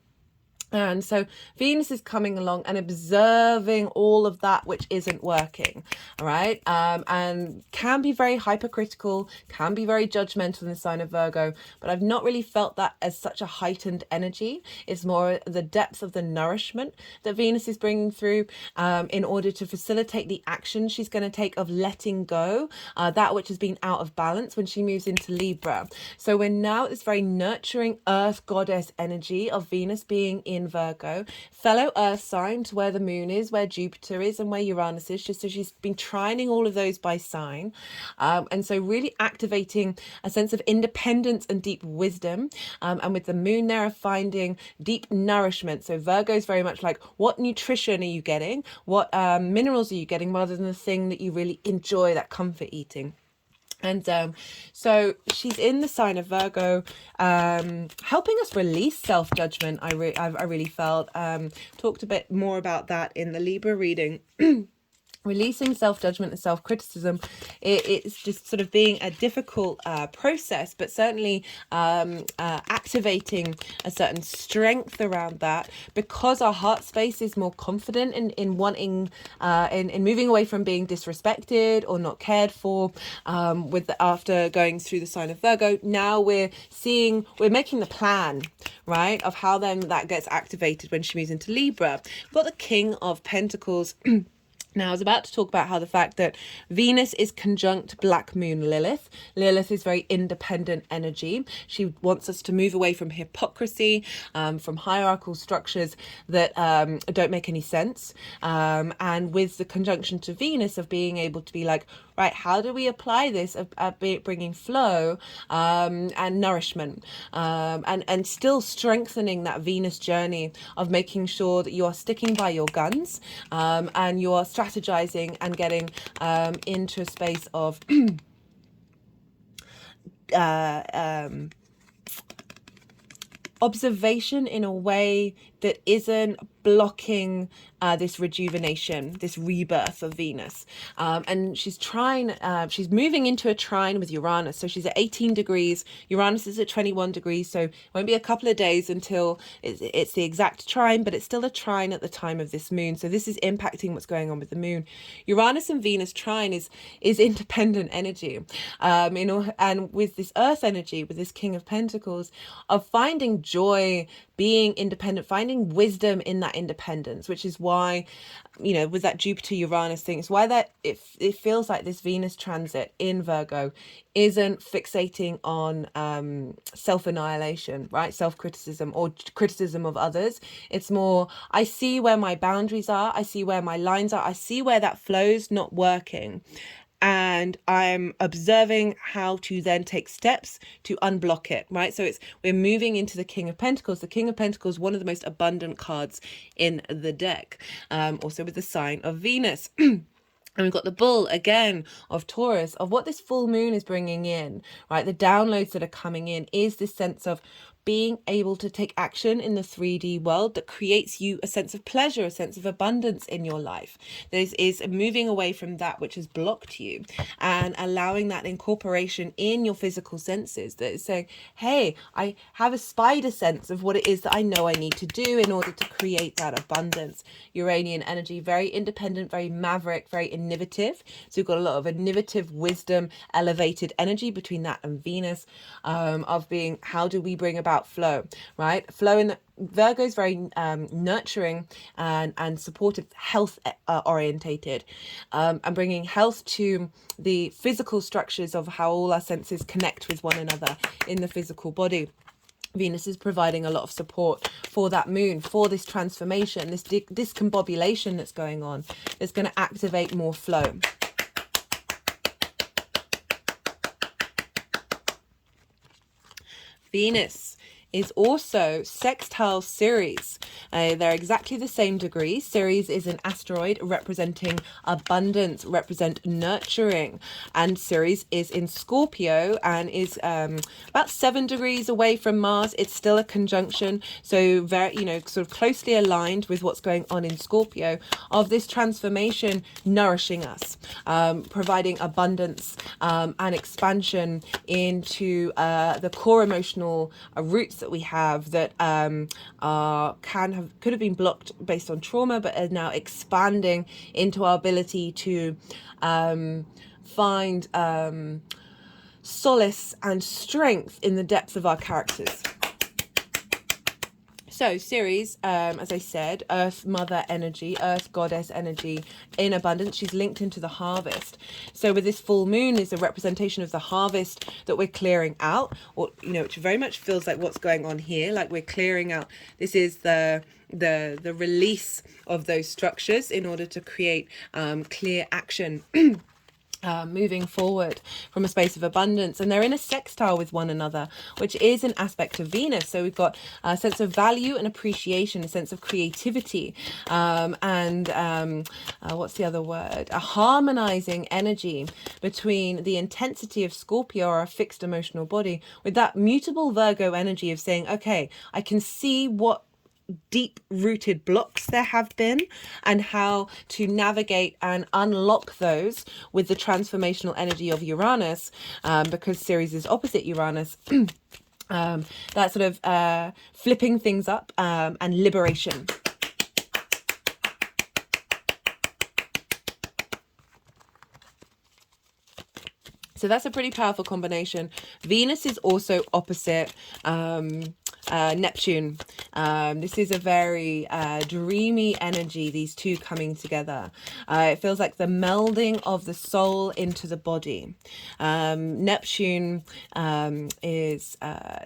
And so Venus is coming along and observing all of that which isn't working, all right? And can be very hypercritical, can be very judgmental in the sign of Virgo, but I've not really felt that as such a heightened energy. It's more the depth of the nourishment that Venus is bringing through in order to facilitate the action she's going to take of letting go, that which has been out of balance when she moves into Libra. So we're now at this very nurturing earth goddess energy of Venus being in in Virgo, fellow earth signs where the moon is, where Jupiter is, and where Uranus is, just so she's been trining all of those by sign. And so really activating a sense of independence and deep wisdom. And with the moon there, finding deep nourishment. So Virgo is very much like, what nutrition are you getting? What minerals are you getting, rather than the thing that you really enjoy, that comfort eating. And so she's in the sign of Virgo, helping us release self-judgment. I really felt, talked a bit more about that in the Libra reading. Releasing self-judgment and self-criticism, it's just sort of being a difficult process, but certainly activating a certain strength around that, because our heart space is more confident in wanting, in moving away from being disrespected or not cared for. After going through the sign of Virgo, now we're making the plan, right, of how then that gets activated when she moves into Libra. We've got the King of Pentacles. Now, I was about to talk about how the fact that Venus is conjunct Black Moon Lilith. Lilith is very independent energy. She wants us to move away from hypocrisy, from hierarchical structures that don't make any sense. And with the conjunction to Venus of being able to be like, right, how do we apply this of bringing flow and nourishment, and still strengthening that Venus journey of making sure that you are sticking by your guns, and you are strategizing and getting into a space of observation in a way that isn't blocking this rejuvenation, this rebirth of Venus. And she's moving into a trine with Uranus. So she's at 18 degrees. Uranus is at 21 degrees. So it won't be a couple of days until it's the exact trine, but it's still a trine at the time of this moon. So this is impacting what's going on with the moon. Uranus and Venus trine is independent energy. And with this earth energy, with this King of Pentacles, of finding joy, being independent, finding wisdom in that independence, which is why, with that Jupiter Uranus thing, it's why that it feels like this Venus transit in Virgo isn't fixating on self-annihilation, right? Self-criticism or criticism of others. It's more, I see where my boundaries are, I see where my lines are, I see where that flow's not working. And I'm observing how to then take steps to unblock it, right? So we're moving into the King of Pentacles. The King of Pentacles, one of the most abundant cards in the deck, also with the sign of Venus. And we've got the Bull, again, of Taurus, of what this full moon is bringing in, right? The downloads that are coming in is this sense of being able to take action in the 3D world that creates you a sense of pleasure, a sense of abundance in your life. This is moving away from that which has blocked you and allowing that incorporation in your physical senses, that is saying, hey, I have a spider sense of what it is that I know I need to do in order to create that abundance. Uranian energy, very independent, very maverick, very innovative. So we've got a lot of innovative wisdom, elevated energy between that and Venus, of being, how do we bring about flow, right? Flow in Virgo is very nurturing and supportive, health orientated, and bringing health to the physical structures of how all our senses connect with one another in the physical body. Venus is providing a lot of support for that moon, for this transformation, this discombobulation that's going on, that's going to activate more flow. Venus is also sextile Ceres. They're exactly the same degree. Ceres is an asteroid representing abundance, represent nurturing. And Ceres is in Scorpio and is about 7 degrees away from Mars. It's still a conjunction. So very, sort of closely aligned with what's going on in Scorpio, of this transformation nourishing us, providing abundance and expansion into the core emotional roots that we have that could have been blocked based on trauma, but are now expanding into our ability to find solace and strength in the depth of our characters. So Ceres, as I said, Earth Mother energy, Earth Goddess energy in abundance. She's linked into the harvest. So with this full moon is a representation of the harvest that we're clearing out, or which very much feels like what's going on here, like we're clearing out. This is the release of those structures in order to create clear action. Moving forward from a space of abundance, and they're in a sextile with one another, which is an aspect of Venus. So we've got a sense of value and appreciation, a sense of creativity, and what's the other word? A harmonizing energy between the intensity of Scorpio, or a fixed emotional body, with that mutable Virgo energy of saying, okay, I can see what deep-rooted blocks there have been and how to navigate and unlock those with the transformational energy of Uranus, because Ceres is opposite Uranus. That sort of flipping things up and liberation. So that's a pretty powerful combination. Venus is also opposite Neptune. This is a very dreamy energy, these two coming together. It feels like the melding of the soul into the body. Neptune is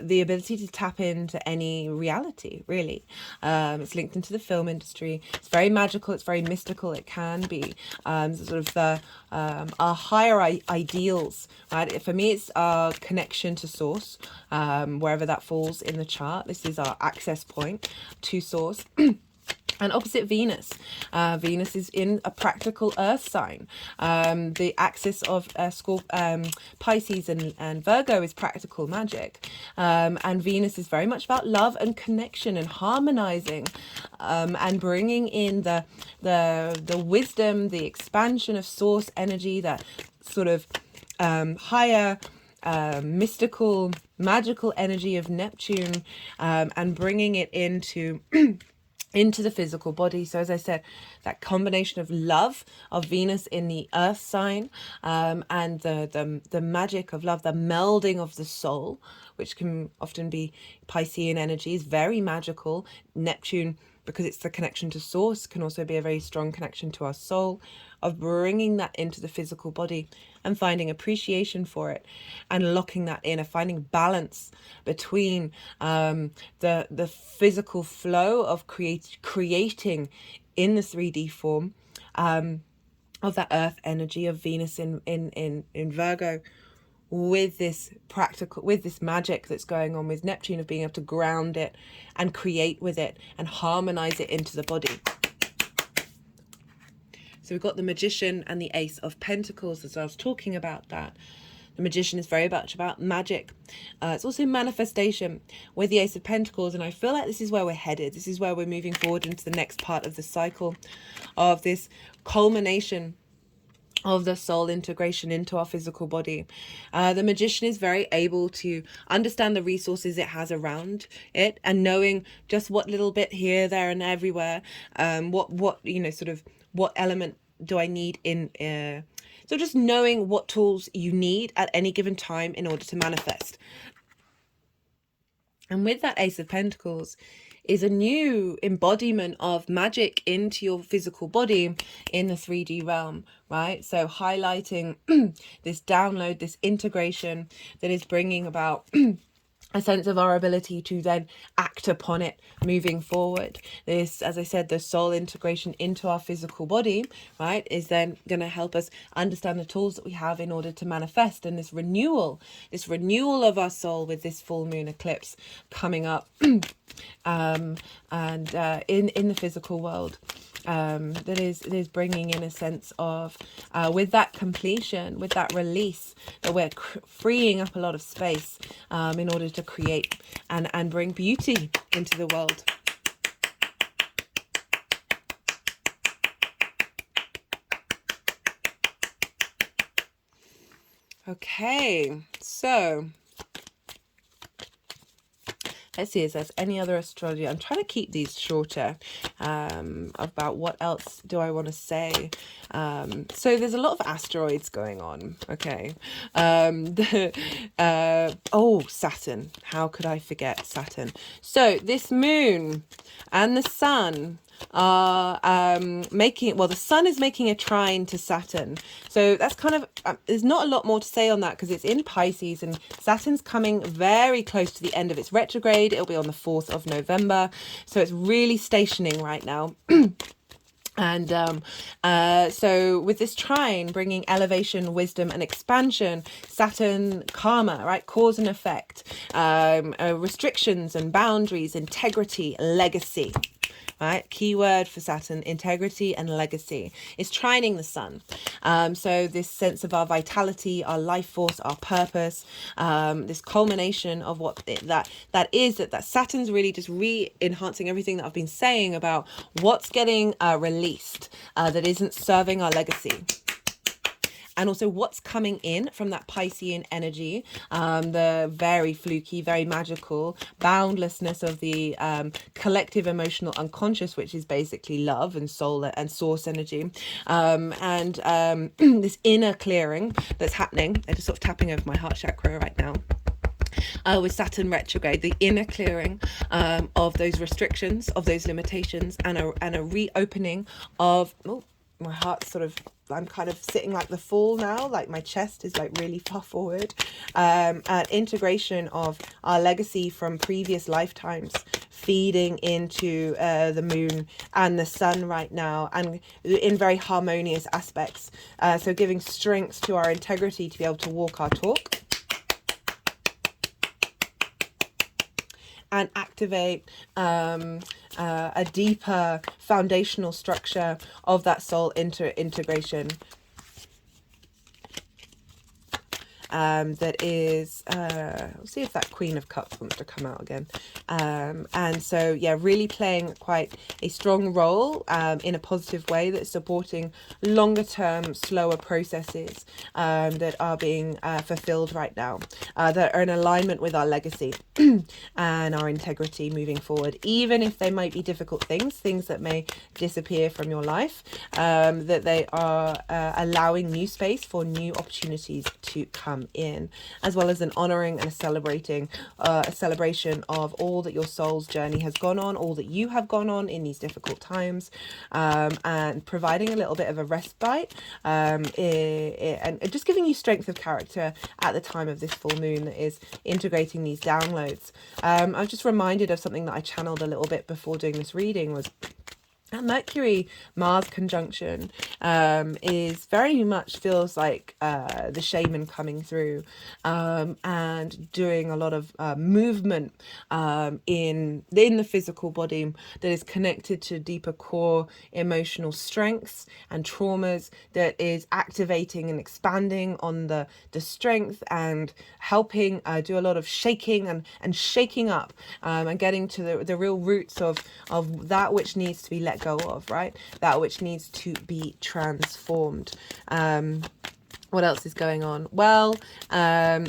the ability to tap into any reality, really. It's linked into the film industry. It's very magical, it's very mystical. It can be sort of the our higher ideals, right? For me, it's our connection to source, wherever that falls in the chart. This is our access point to source. And opposite Venus, Venus is in a practical earth sign. The axis of Pisces and Virgo is practical magic, and Venus is very much about love and connection and harmonizing, and bringing in the wisdom, the expansion of source energy, that sort of higher mystical, magical energy of Neptune, and bringing it into into the physical body. So as I said, that combination of love of Venus in the earth sign, and the magic of love, the melding of the soul, which can often be Piscean energies, very magical. Neptune, because it's the connection to source, can also be a very strong connection to our soul, of bringing that into the physical body and finding appreciation for it and locking that in, and finding balance between the physical flow of creating in the 3D form, of that earth energy of Venus in Virgo, with this practical, with this magic that's going on with Neptune, of being able to ground it and create with it and harmonize it into the body. So we've got the Magician and the Ace of Pentacles, as I was talking about that. The Magician is very much about magic. It's also manifestation with the Ace of Pentacles, and I feel like this is where we're headed. This is where we're moving forward into the next part of the cycle of this culmination of the soul integration into our physical body. The Magician is very able to understand the resources it has around it, and knowing just what little bit here, there, and everywhere, what element do I need in so just knowing what tools you need at any given time in order to manifest. And with that Ace of Pentacles is a new embodiment of magic into your physical body in the 3D realm, right? So highlighting this download, this integration that is bringing about a sense of our ability to then act upon it moving forward. This, as I said, the soul integration into our physical body, right, is then going to help us understand the tools that we have in order to manifest. And this renewal of our soul with this full moon eclipse coming up in the physical world. That is bringing in a sense of, with that completion, with that release, that we're freeing up a lot of space in order to create and bring beauty into the world. Okay, so let's see if there's any other astrology. I'm trying to keep these shorter About what else do I want to say? So there's a lot of asteroids going on. Okay. Oh, Saturn. How could I forget Saturn? So this moon and the sun are making, well, the sun is making a trine to Saturn. So that's kind of, there's not a lot more to say on that because it's in Pisces and Saturn's coming very close to the end of its retrograde. It'll be on the 4th of November. So it's really stationing right now. And so with this trine bringing elevation, wisdom and expansion, Saturn karma, right, cause and effect, restrictions and boundaries, integrity, legacy, right, keyword for Saturn, integrity and legacy, is trining the sun. So this sense of our vitality, our life force, our purpose, this culmination of what that Saturn's really just re-enhancing everything that I've been saying about what's getting released that isn't serving our legacy. And also what's coming in from that Piscean energy, the very fluky, very magical boundlessness of the collective emotional unconscious, which is basically love and soul and source energy, and this inner clearing that's happening. I'm just sort of tapping over my heart chakra right now. With Saturn retrograde, the inner clearing of those restrictions, of those limitations, and a reopening of, oh, my heart's sort of, I'm kind of sitting like the Fool now, like my chest is like really far forward. An integration of our legacy from previous lifetimes feeding into the moon and the sun right now, and in very harmonious aspects. So giving strength to our integrity to be able to walk our talk and activate a deeper foundational structure of that soul integration. That is, we'll see if that Queen of Cups wants to come out again. And so, yeah, really playing quite a strong role in a positive way that's supporting longer term, slower processes that are being fulfilled right now, that are in alignment with our legacy and our integrity moving forward, even if they might be difficult things that may disappear from your life, that they are allowing new space for new opportunities to come in, as well as an honoring and a celebrating, a celebration of all that your soul's journey has gone on, all that you have gone on in these difficult times, and providing a little bit of a respite, and just giving you strength of character at the time of this full moon that is integrating these downloads. I was just reminded of something that I channeled a little bit before doing this reading, was that Mercury Mars conjunction is very much feels like the shaman coming through and doing a lot of movement in the physical body that is connected to deeper core emotional strengths and traumas, that is activating and expanding on the strength and helping do a lot of shaking and shaking up and getting to the real roots of that which needs to be let go of, right? That which needs to be transformed. What else is going on? Well,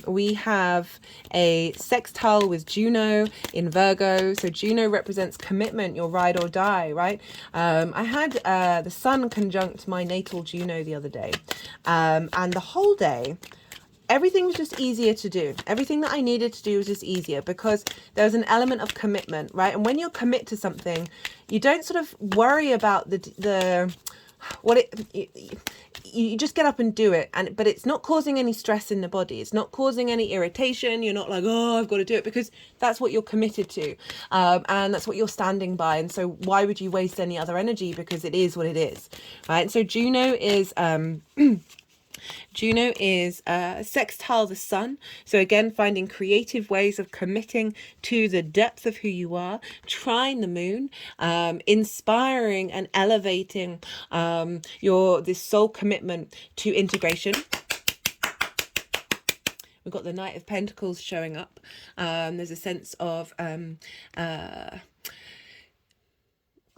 we have a sextile with Juno in Virgo. So Juno represents commitment, your ride or die, right? I had the sun conjunct my natal Juno the other day, and the whole day everything was just easier to do. Everything that I needed to do was just easier because there was an element of commitment, right? And when you commit to something, you don't sort of worry about you just get up and do it, but it's not causing any stress in the body. It's not causing any irritation. You're not like, oh, I've got to do it, because that's what you're committed to, and that's what you're standing by. And so why would you waste any other energy? Because it is what it is, right? So Juno is Juno is sextile the sun. So again, finding creative ways of committing to the depth of who you are, trine the moon, inspiring and elevating this soul commitment to integration. We've got the Knight of Pentacles showing up. There's a sense of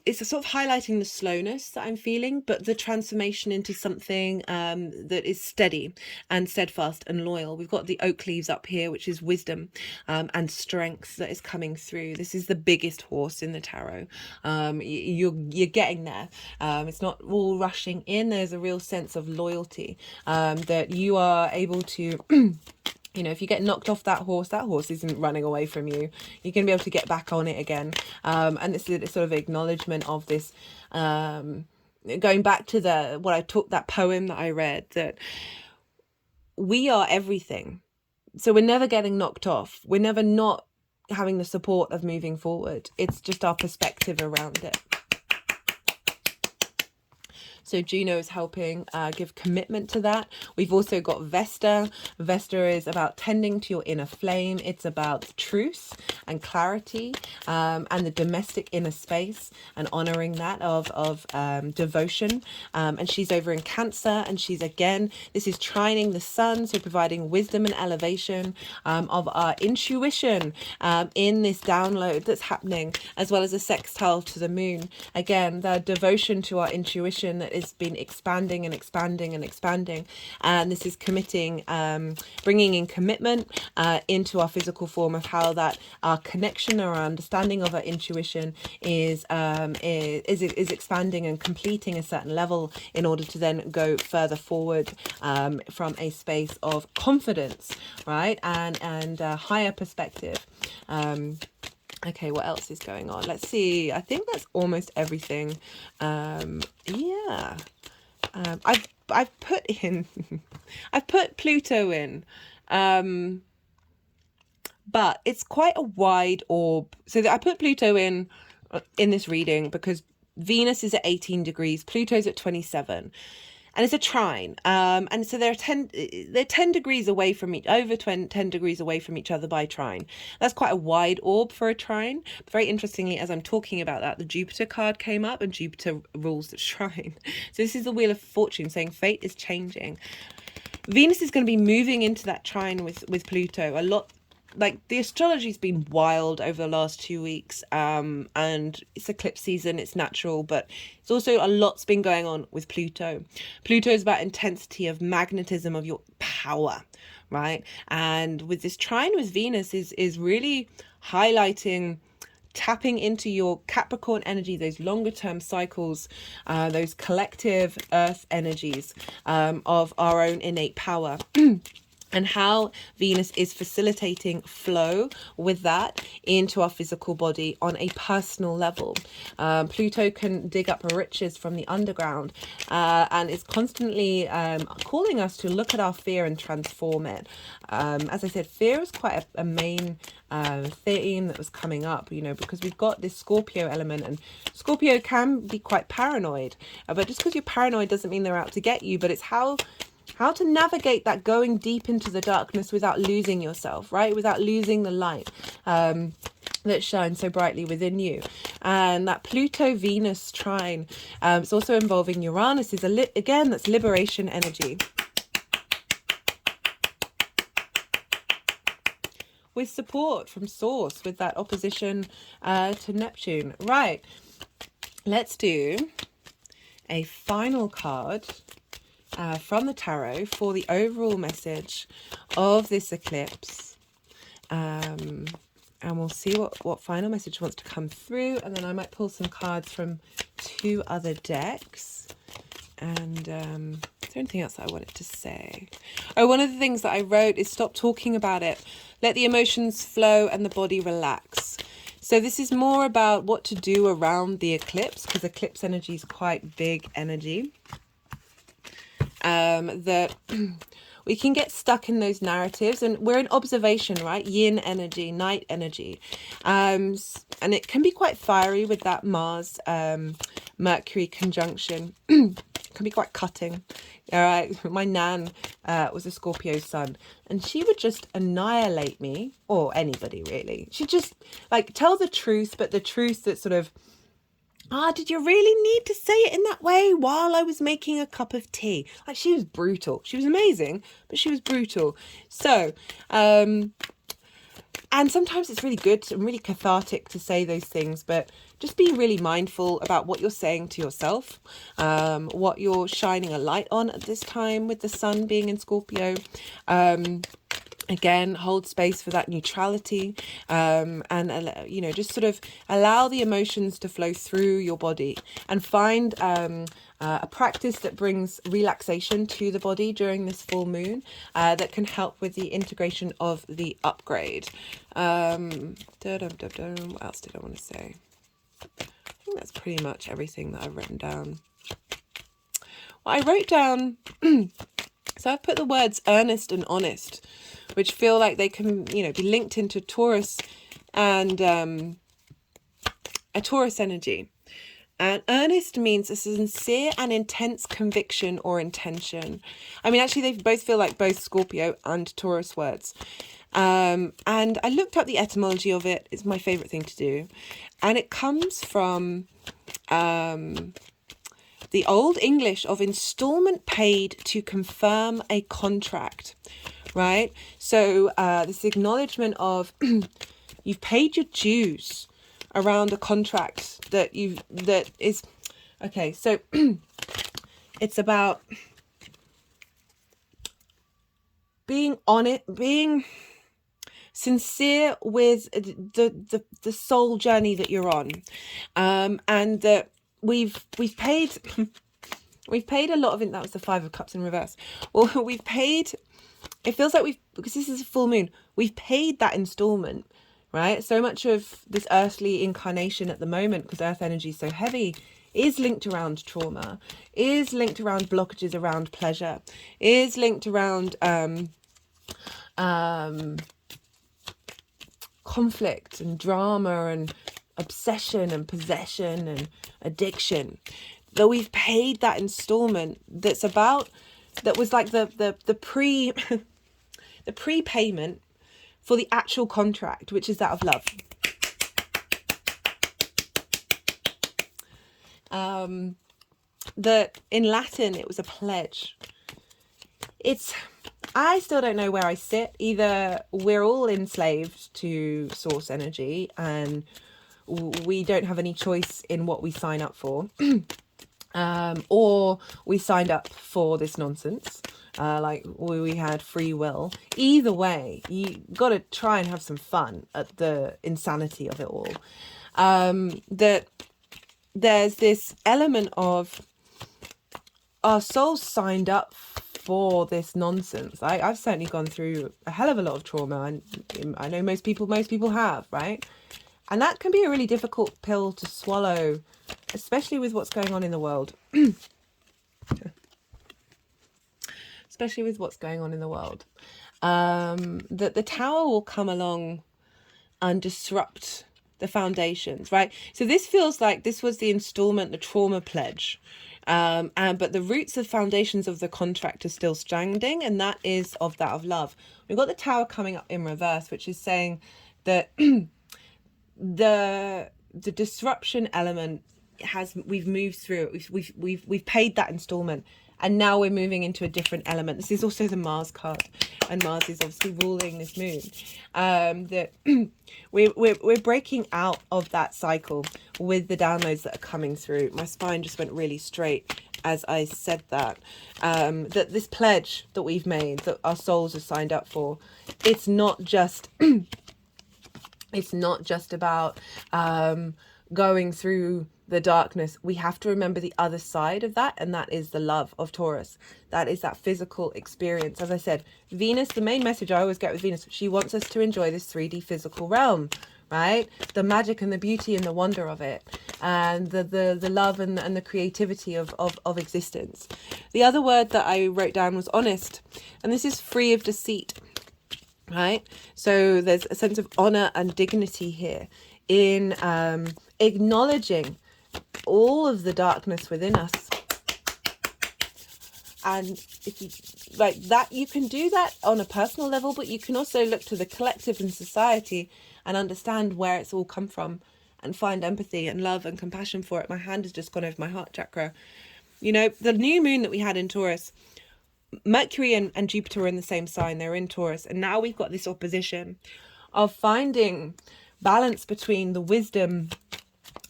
it's a sort of highlighting the slowness that I'm feeling, but the transformation into something that is steady and steadfast and loyal. We've got the oak leaves up here, which is wisdom and strength that is coming through. This is the biggest horse in the tarot. You're getting there. It's not all rushing in. There's a real sense of loyalty that you are able to you know, if you get knocked off that horse isn't running away from you. You're going to be able to get back on it again. And this is sort of acknowledgement of this, going back to that poem that I read, that we are everything. So we're never getting knocked off. We're never not having the support of moving forward. It's just our perspective around it. So Juno is helping give commitment to that. We've also got Vesta. Vesta is about tending to your inner flame. It's about truth and clarity and the domestic inner space and honoring that of devotion. And she's over in Cancer, and she's this is trining the sun, so providing wisdom and elevation of our intuition in this download that's happening, as well as a sextile to the moon. Again, the devotion to our intuition that has been expanding and expanding and expanding, and this is committing, bringing in commitment into our physical form of how that our connection or our understanding of our intuition is expanding and completing a certain level in order to then go further forward from a space of confidence, right, and higher perspective. Okay, what else is going on? Let's see. I think that's almost everything. Yeah. I've put in I've put Pluto in. But it's quite a wide orb. So I put Pluto in this reading because Venus is at 18 degrees, Pluto's at 27. And it's a trine, and so they're 10 degrees away from over 10 degrees away from each other by trine. That's quite a wide orb for a trine. Very interestingly, as I'm talking about that, the Jupiter card came up, and Jupiter rules the trine. So this is the Wheel of Fortune saying fate is changing. Venus is going to be moving into that trine with Pluto a lot. Like, the astrology's been wild over the last 2 weeks, and it's eclipse season, it's natural, but it's also a lot's been going on with Pluto. Pluto is about intensity of magnetism of your power, right? And with this trine with Venus is really highlighting tapping into your Capricorn energy, those longer term cycles, those collective earth energies of our own innate power. And how Venus is facilitating flow with that into our physical body on a personal level. Pluto can dig up riches from the underground and is constantly calling us to look at our fear and transform it. As I said, fear is quite a main theme that was coming up, you know, because we've got this Scorpio element, and Scorpio can be quite paranoid. But just because you're paranoid doesn't mean they're out to get you, but it's how to navigate that going deep into the darkness without losing yourself, right? Without losing the light that shines so brightly within you. And that Pluto-Venus trine, it's also involving Uranus, is again, that's liberation energy. With support from Source, with that opposition to Neptune. Right, let's do a final card from the tarot for the overall message of this eclipse, and we'll see what final message wants to come through, and then I might pull some cards from 2 other decks. And is there anything else that I wanted to say? Oh, one of the things that I wrote is stop talking about it, let the emotions flow and the body relax. So this is more about what to do around the eclipse, because eclipse energy is quite big energy. That we can get stuck in those narratives, and we're in observation, right? Yin energy, night energy, and it can be quite fiery with that Mars Mercury conjunction. Can be quite cutting. All right, my nan was a Scorpio sun, and she would just annihilate me, or anybody really. She just like tell the truth, but the truth that sort of, did you really need to say it in that way while I was making a cup of tea? Like, she was brutal. She was amazing, but she was brutal. So, and sometimes it's really good and really cathartic to say those things, but just be really mindful about what you're saying to yourself, what you're shining a light on at this time with the sun being in Scorpio. Again, hold space for that neutrality, and you know, just sort of allow the emotions to flow through your body, and find a practice that brings relaxation to the body during this full moon, that can help with the integration of the upgrade. What else did I want to say? I think that's pretty much everything that I've written down. Well, I wrote down, so I've put the words earnest and honest, which feel like they can, you know, be linked into Taurus and a Taurus energy. And earnest means a sincere and intense conviction or intention. I mean, actually, they both feel like both Scorpio and Taurus words. And I looked up the etymology of it. It's my favorite thing to do. And it comes from the Old English of installment paid to confirm a contract, right? So this acknowledgement of you've paid your dues around a contract that is okay. So it's about being on it, being sincere with the soul journey that you're on, and that we've paid a lot of it. That was the Five of Cups in reverse. Well, we've paid, it feels like because this is a full moon, we've paid that installment, right? So much of this earthly incarnation at the moment, because earth energy is so heavy, is linked around trauma, is linked around blockages around pleasure, is linked around conflict and drama and obsession and possession and addiction. That we've paid that installment that was like the prepayment for the actual contract, which is that of love. That in Latin it was a pledge. I still don't know where I sit. Either we're all enslaved to source energy and we don't have any choice in what we sign up for, or we signed up for this nonsense, like we had free will. Either way, you got to try and have some fun at the insanity of it all. That there's this element of our souls signed up for this nonsense. I've certainly gone through a hell of a lot of trauma, and I know most people have, right? And that can be a really difficult pill to swallow, especially with what's going on in the world. Especially with what's going on in the world. That the Tower will come along and disrupt the foundations, right? So this feels like this was the installment, the trauma pledge. But the roots of foundations of the contract are still standing, and that is of love. We've got the Tower coming up in reverse, which is saying that the disruption element we've moved through it. We've paid that installment, and now we're moving into a different element. This is also the Mars card, and Mars is obviously ruling this moon. That we're breaking out of that cycle with the downloads that are coming through. My spine just went really straight as I said that. That this pledge that we've made, that our souls are signed up for, it's not just it's not just about going through the darkness. We have to remember the other side of that, and that is the love of Taurus. That is that physical experience. As I said, Venus, the main message I always get with Venus, she wants us to enjoy this 3D physical realm, right? The magic and the beauty and the wonder of it, and the love and the creativity of existence. The other word that I wrote down was honest, and this is free of deceit, right? So there's a sense of honor and dignity here in acknowledging all of the darkness within us. And if you like that, you can do that on a personal level, but you can also look to the collective and society and understand where it's all come from and find empathy and love and compassion for it. My hand has just gone over my heart chakra. You know, the new moon that we had in Taurus, Mercury and Jupiter were in the same sign. They're in Taurus, and now we've got this opposition of finding balance between the wisdom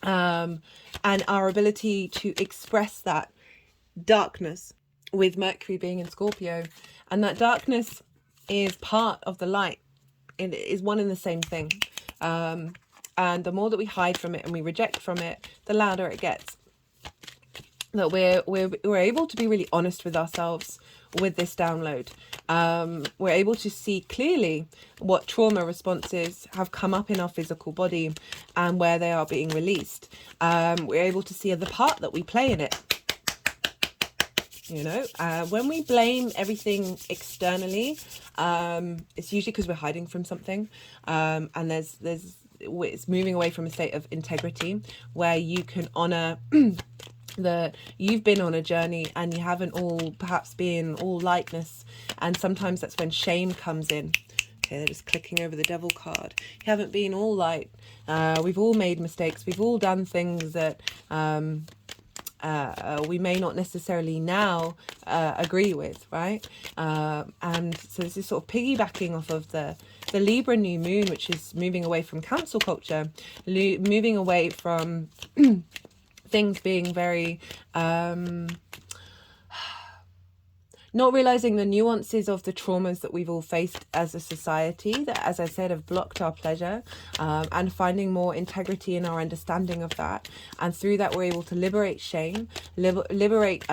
and our ability to express that darkness with Mercury being in Scorpio. And that darkness is part of the light. It is one and the same thing. And the more that we hide from it and we reject from it, the louder it gets. That we're able to be really honest with ourselves with this download. We're able to see clearly what trauma responses have come up in our physical body and where they are being released. We're able to see the part that we play in it. You know, when we blame everything externally, it's usually because we're hiding from something, and it's moving away from a state of integrity where you can honor that you've been on a journey and you haven't all perhaps been all lightness, and sometimes that's when shame comes in. Okay, they're just clicking over the devil card. You haven't been all light. We've all made mistakes. We've all done things that we may not necessarily now agree with, right? And so this is sort of piggybacking off of the Libra new moon, which is moving away from cancel culture, moving away from things being very not realizing the nuances of the traumas that we've all faced as a society that, as I said, have blocked our pleasure, and finding more integrity in our understanding of that. And through that, we're able to liberate shame, liberate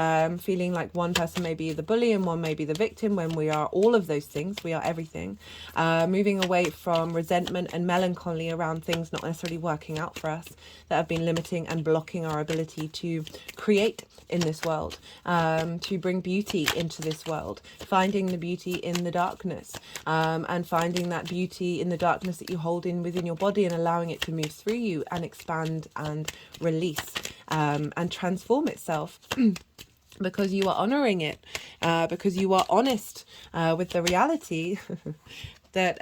feeling like one person may be the bully and one may be the victim, when we are all of those things. We are everything. Moving away from resentment and melancholy around things not necessarily working out for us, that have been limiting and blocking our ability to create in this world, to bring beauty into this world, finding the beauty in the darkness, and finding that beauty in the darkness that you hold in within your body and allowing it to move through you and expand and release, and transform itself. Because you are honoring it, because you are honest with the reality that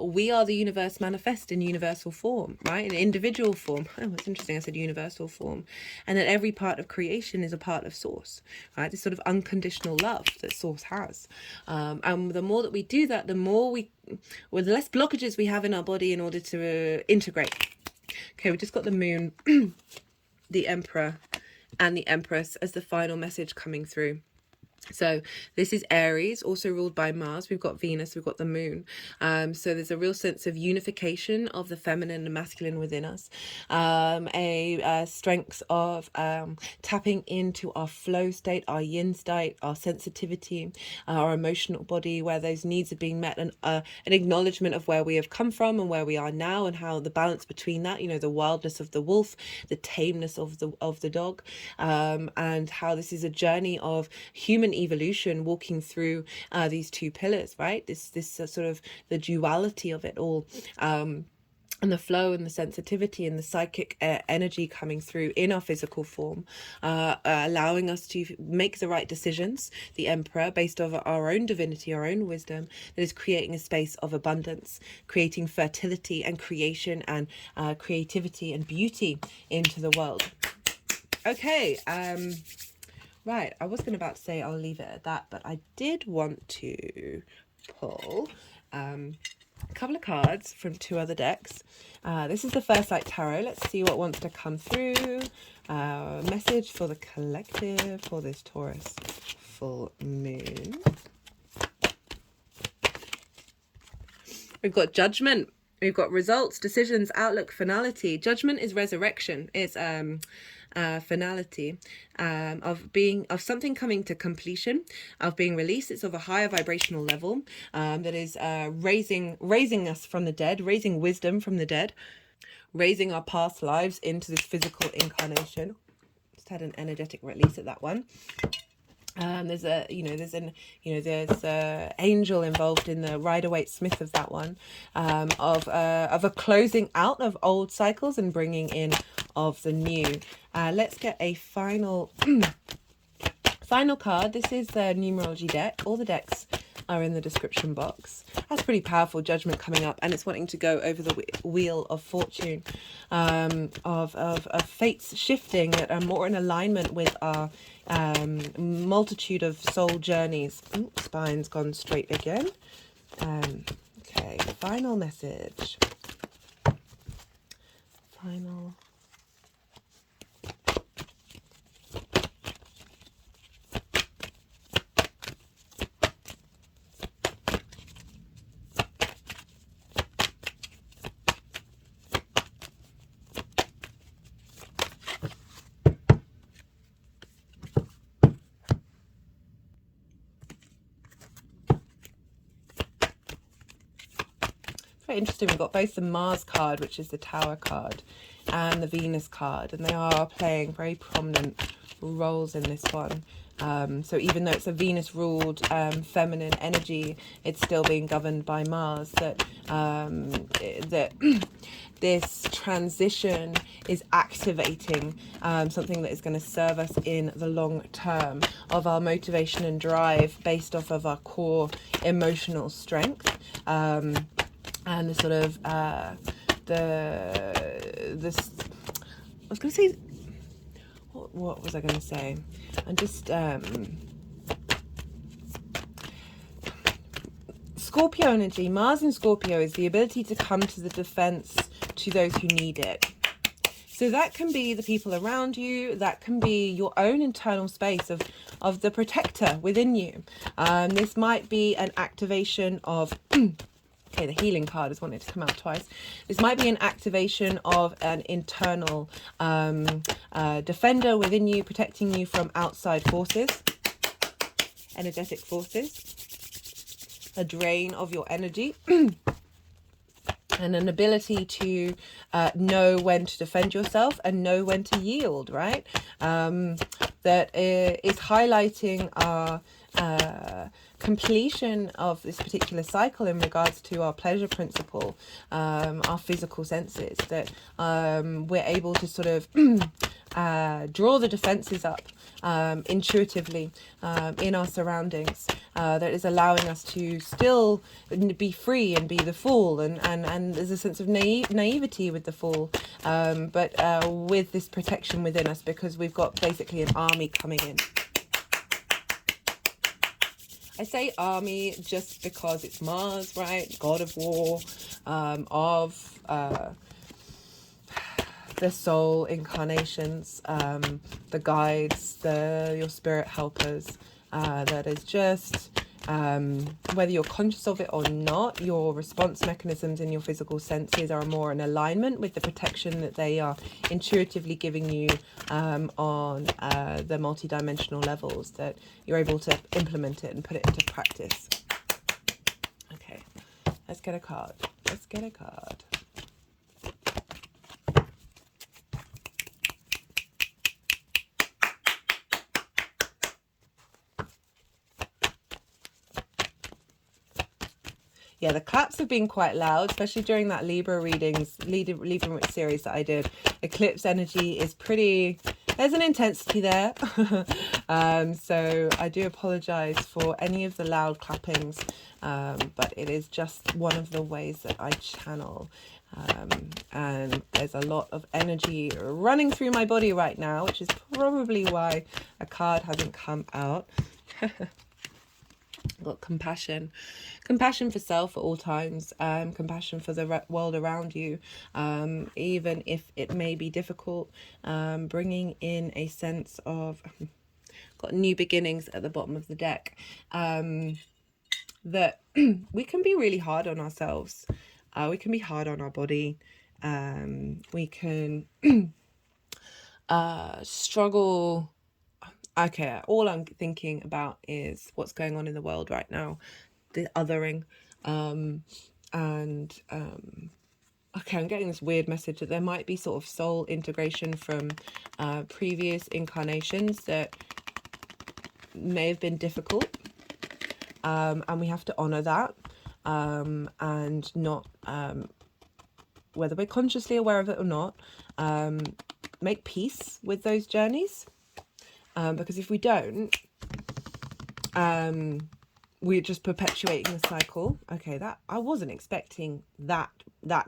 we are the universe manifest in universal form, right? In individual form. Oh, it's interesting I said universal form. And that every part of creation is a part of source, right? This sort of unconditional love that source has. And the more that we do that, the the less blockages we have in our body in order to integrate. Okay, we just got the moon, the Emperor, and the Empress as the final message coming through. So this is Aries, also ruled by Mars. We've got Venus, we've got the moon. So there's a real sense of unification of the feminine and masculine within us. A strength of tapping into our flow state, our yin state, our sensitivity, our emotional body, where those needs are being met, and an acknowledgement of where we have come from and where we are now, and how the balance between that, you know, the wildness of the wolf, the tameness of the dog, and how this is a journey of human evolution walking through these two pillars, right? This sort of the duality of it all, and the flow and the sensitivity and the psychic energy coming through in our physical form, allowing us to make the right decisions, the Emperor, based on our own divinity, our own wisdom, that is creating a space of abundance, creating fertility and creation and creativity and beauty into the world. Okay, right, I wasn't about to say I'll leave it at that, but I did want to pull a couple of cards from two other decks. This is the First Light Tarot. Let's see what wants to come through. Message for the collective for this Taurus full moon. We've got Judgment. We've got results, decisions, outlook, finality. Judgment is resurrection. It's finality, of something coming to completion, of being released. It's of a higher vibrational level, that is raising us from the dead, raising wisdom from the dead, raising our past lives into this physical incarnation. Just had an energetic release at that one. There's a angel involved in the Rider-Waite-Smith of that one, of a closing out of old cycles and bringing in of the new. Let's get a final card. This is the Numerology deck. All the decks are in the description box. That's pretty powerful. Judgment coming up, and it's wanting to go over the wheel of fortune, of fates shifting that are more in alignment with our multitude of soul journeys. Ooh, spine's gone straight again. Okay, final message. final. Very interesting. We've got both the Mars card, which is the Tower card, and the Venus card, and they are playing very prominent roles in this one. So even though it's a Venus ruled feminine energy, it's still being governed by Mars. That this transition is activating something that is going to serve us in the long term, of our motivation and drive based off of our core emotional strength. And the sort of this, I was going to say, what was I going to say? And just Scorpio energy. Mars in Scorpio is the ability to come to the defense to those who need it. So that can be the people around you, that can be your own internal space of the protector within you. This might be an activation of okay, the healing card has wanted to come out twice. This might be an activation of an internal defender within you, protecting you from outside forces, energetic forces, a drain of your energy, and an ability to know when to defend yourself and know when to yield, right? That is highlighting our completion of this particular cycle in regards to our pleasure principle, our physical senses, that we're able to sort of draw the defenses up intuitively in our surroundings, that is allowing us to still be free and be the fool, and there's a sense of naivety with the fool, but with this protection within us, because we've got basically an army coming in. I say army just because it's Mars, right? God of war, of the soul incarnations, the guides, your spirit helpers. That is just, whether you're conscious of it or not, your response mechanisms in your physical senses are more in alignment with the protection that they are intuitively giving you on the multidimensional levels, that you're able to implement it and put it into practice. Okay, let's get a card. Let's get a card. Yeah, the claps have been quite loud, especially during that Libra readings, Libra series that I did. Eclipse energy is pretty, there's an intensity there. So I do apologize for any of the loud clappings, but it is just one of the ways that I channel. And there's a lot of energy running through my body right now, which is probably why a card hasn't come out. Got compassion for self at all times, compassion for the world around you, even if it may be difficult, bringing in a sense of got new beginnings at the bottom of the deck, that we can be really hard on ourselves, we can be hard on our body, we can struggle. Okay, all I'm thinking about is what's going on in the world right now, the othering, okay, I'm getting this weird message that there might be sort of soul integration from previous incarnations that may have been difficult, and we have to honor that, and not, whether we're consciously aware of it or not, make peace with those journeys. Because if we don't, we're just perpetuating the cycle. Okay, that I wasn't expecting that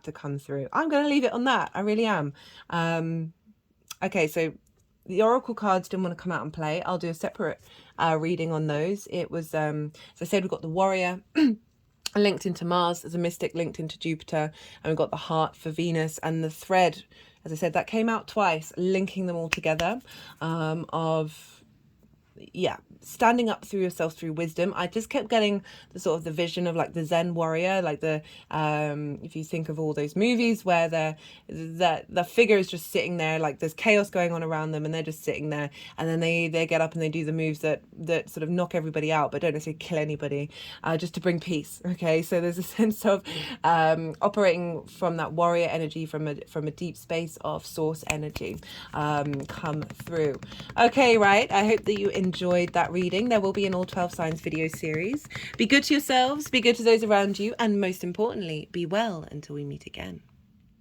to come through. I'm going to leave it on that. I really am. Okay, so the oracle cards didn't want to come out and play. I'll do a separate reading on those. It was, as I said, we've got the warrior linked into Mars, as a mystic linked into Jupiter, and we've got the heart for Venus, and the thread as I said, that came out twice, linking them all together, of, yeah, standing up through yourself through wisdom. I just kept getting the sort of the vision of like the Zen warrior, like the if you think of all those movies where the figure is just sitting there, like there's chaos going on around them and they're just sitting there, and then they get up and they do the moves that sort of knock everybody out but don't necessarily kill anybody, just to bring peace. Okay, so there's a sense of operating from that warrior energy, from a deep space of source energy, come through. Okay, right, I hope that you enjoyed that reading. There will be an all 12 signs video series. Be good to yourselves, be good to those around you, and most importantly, be well until we meet again.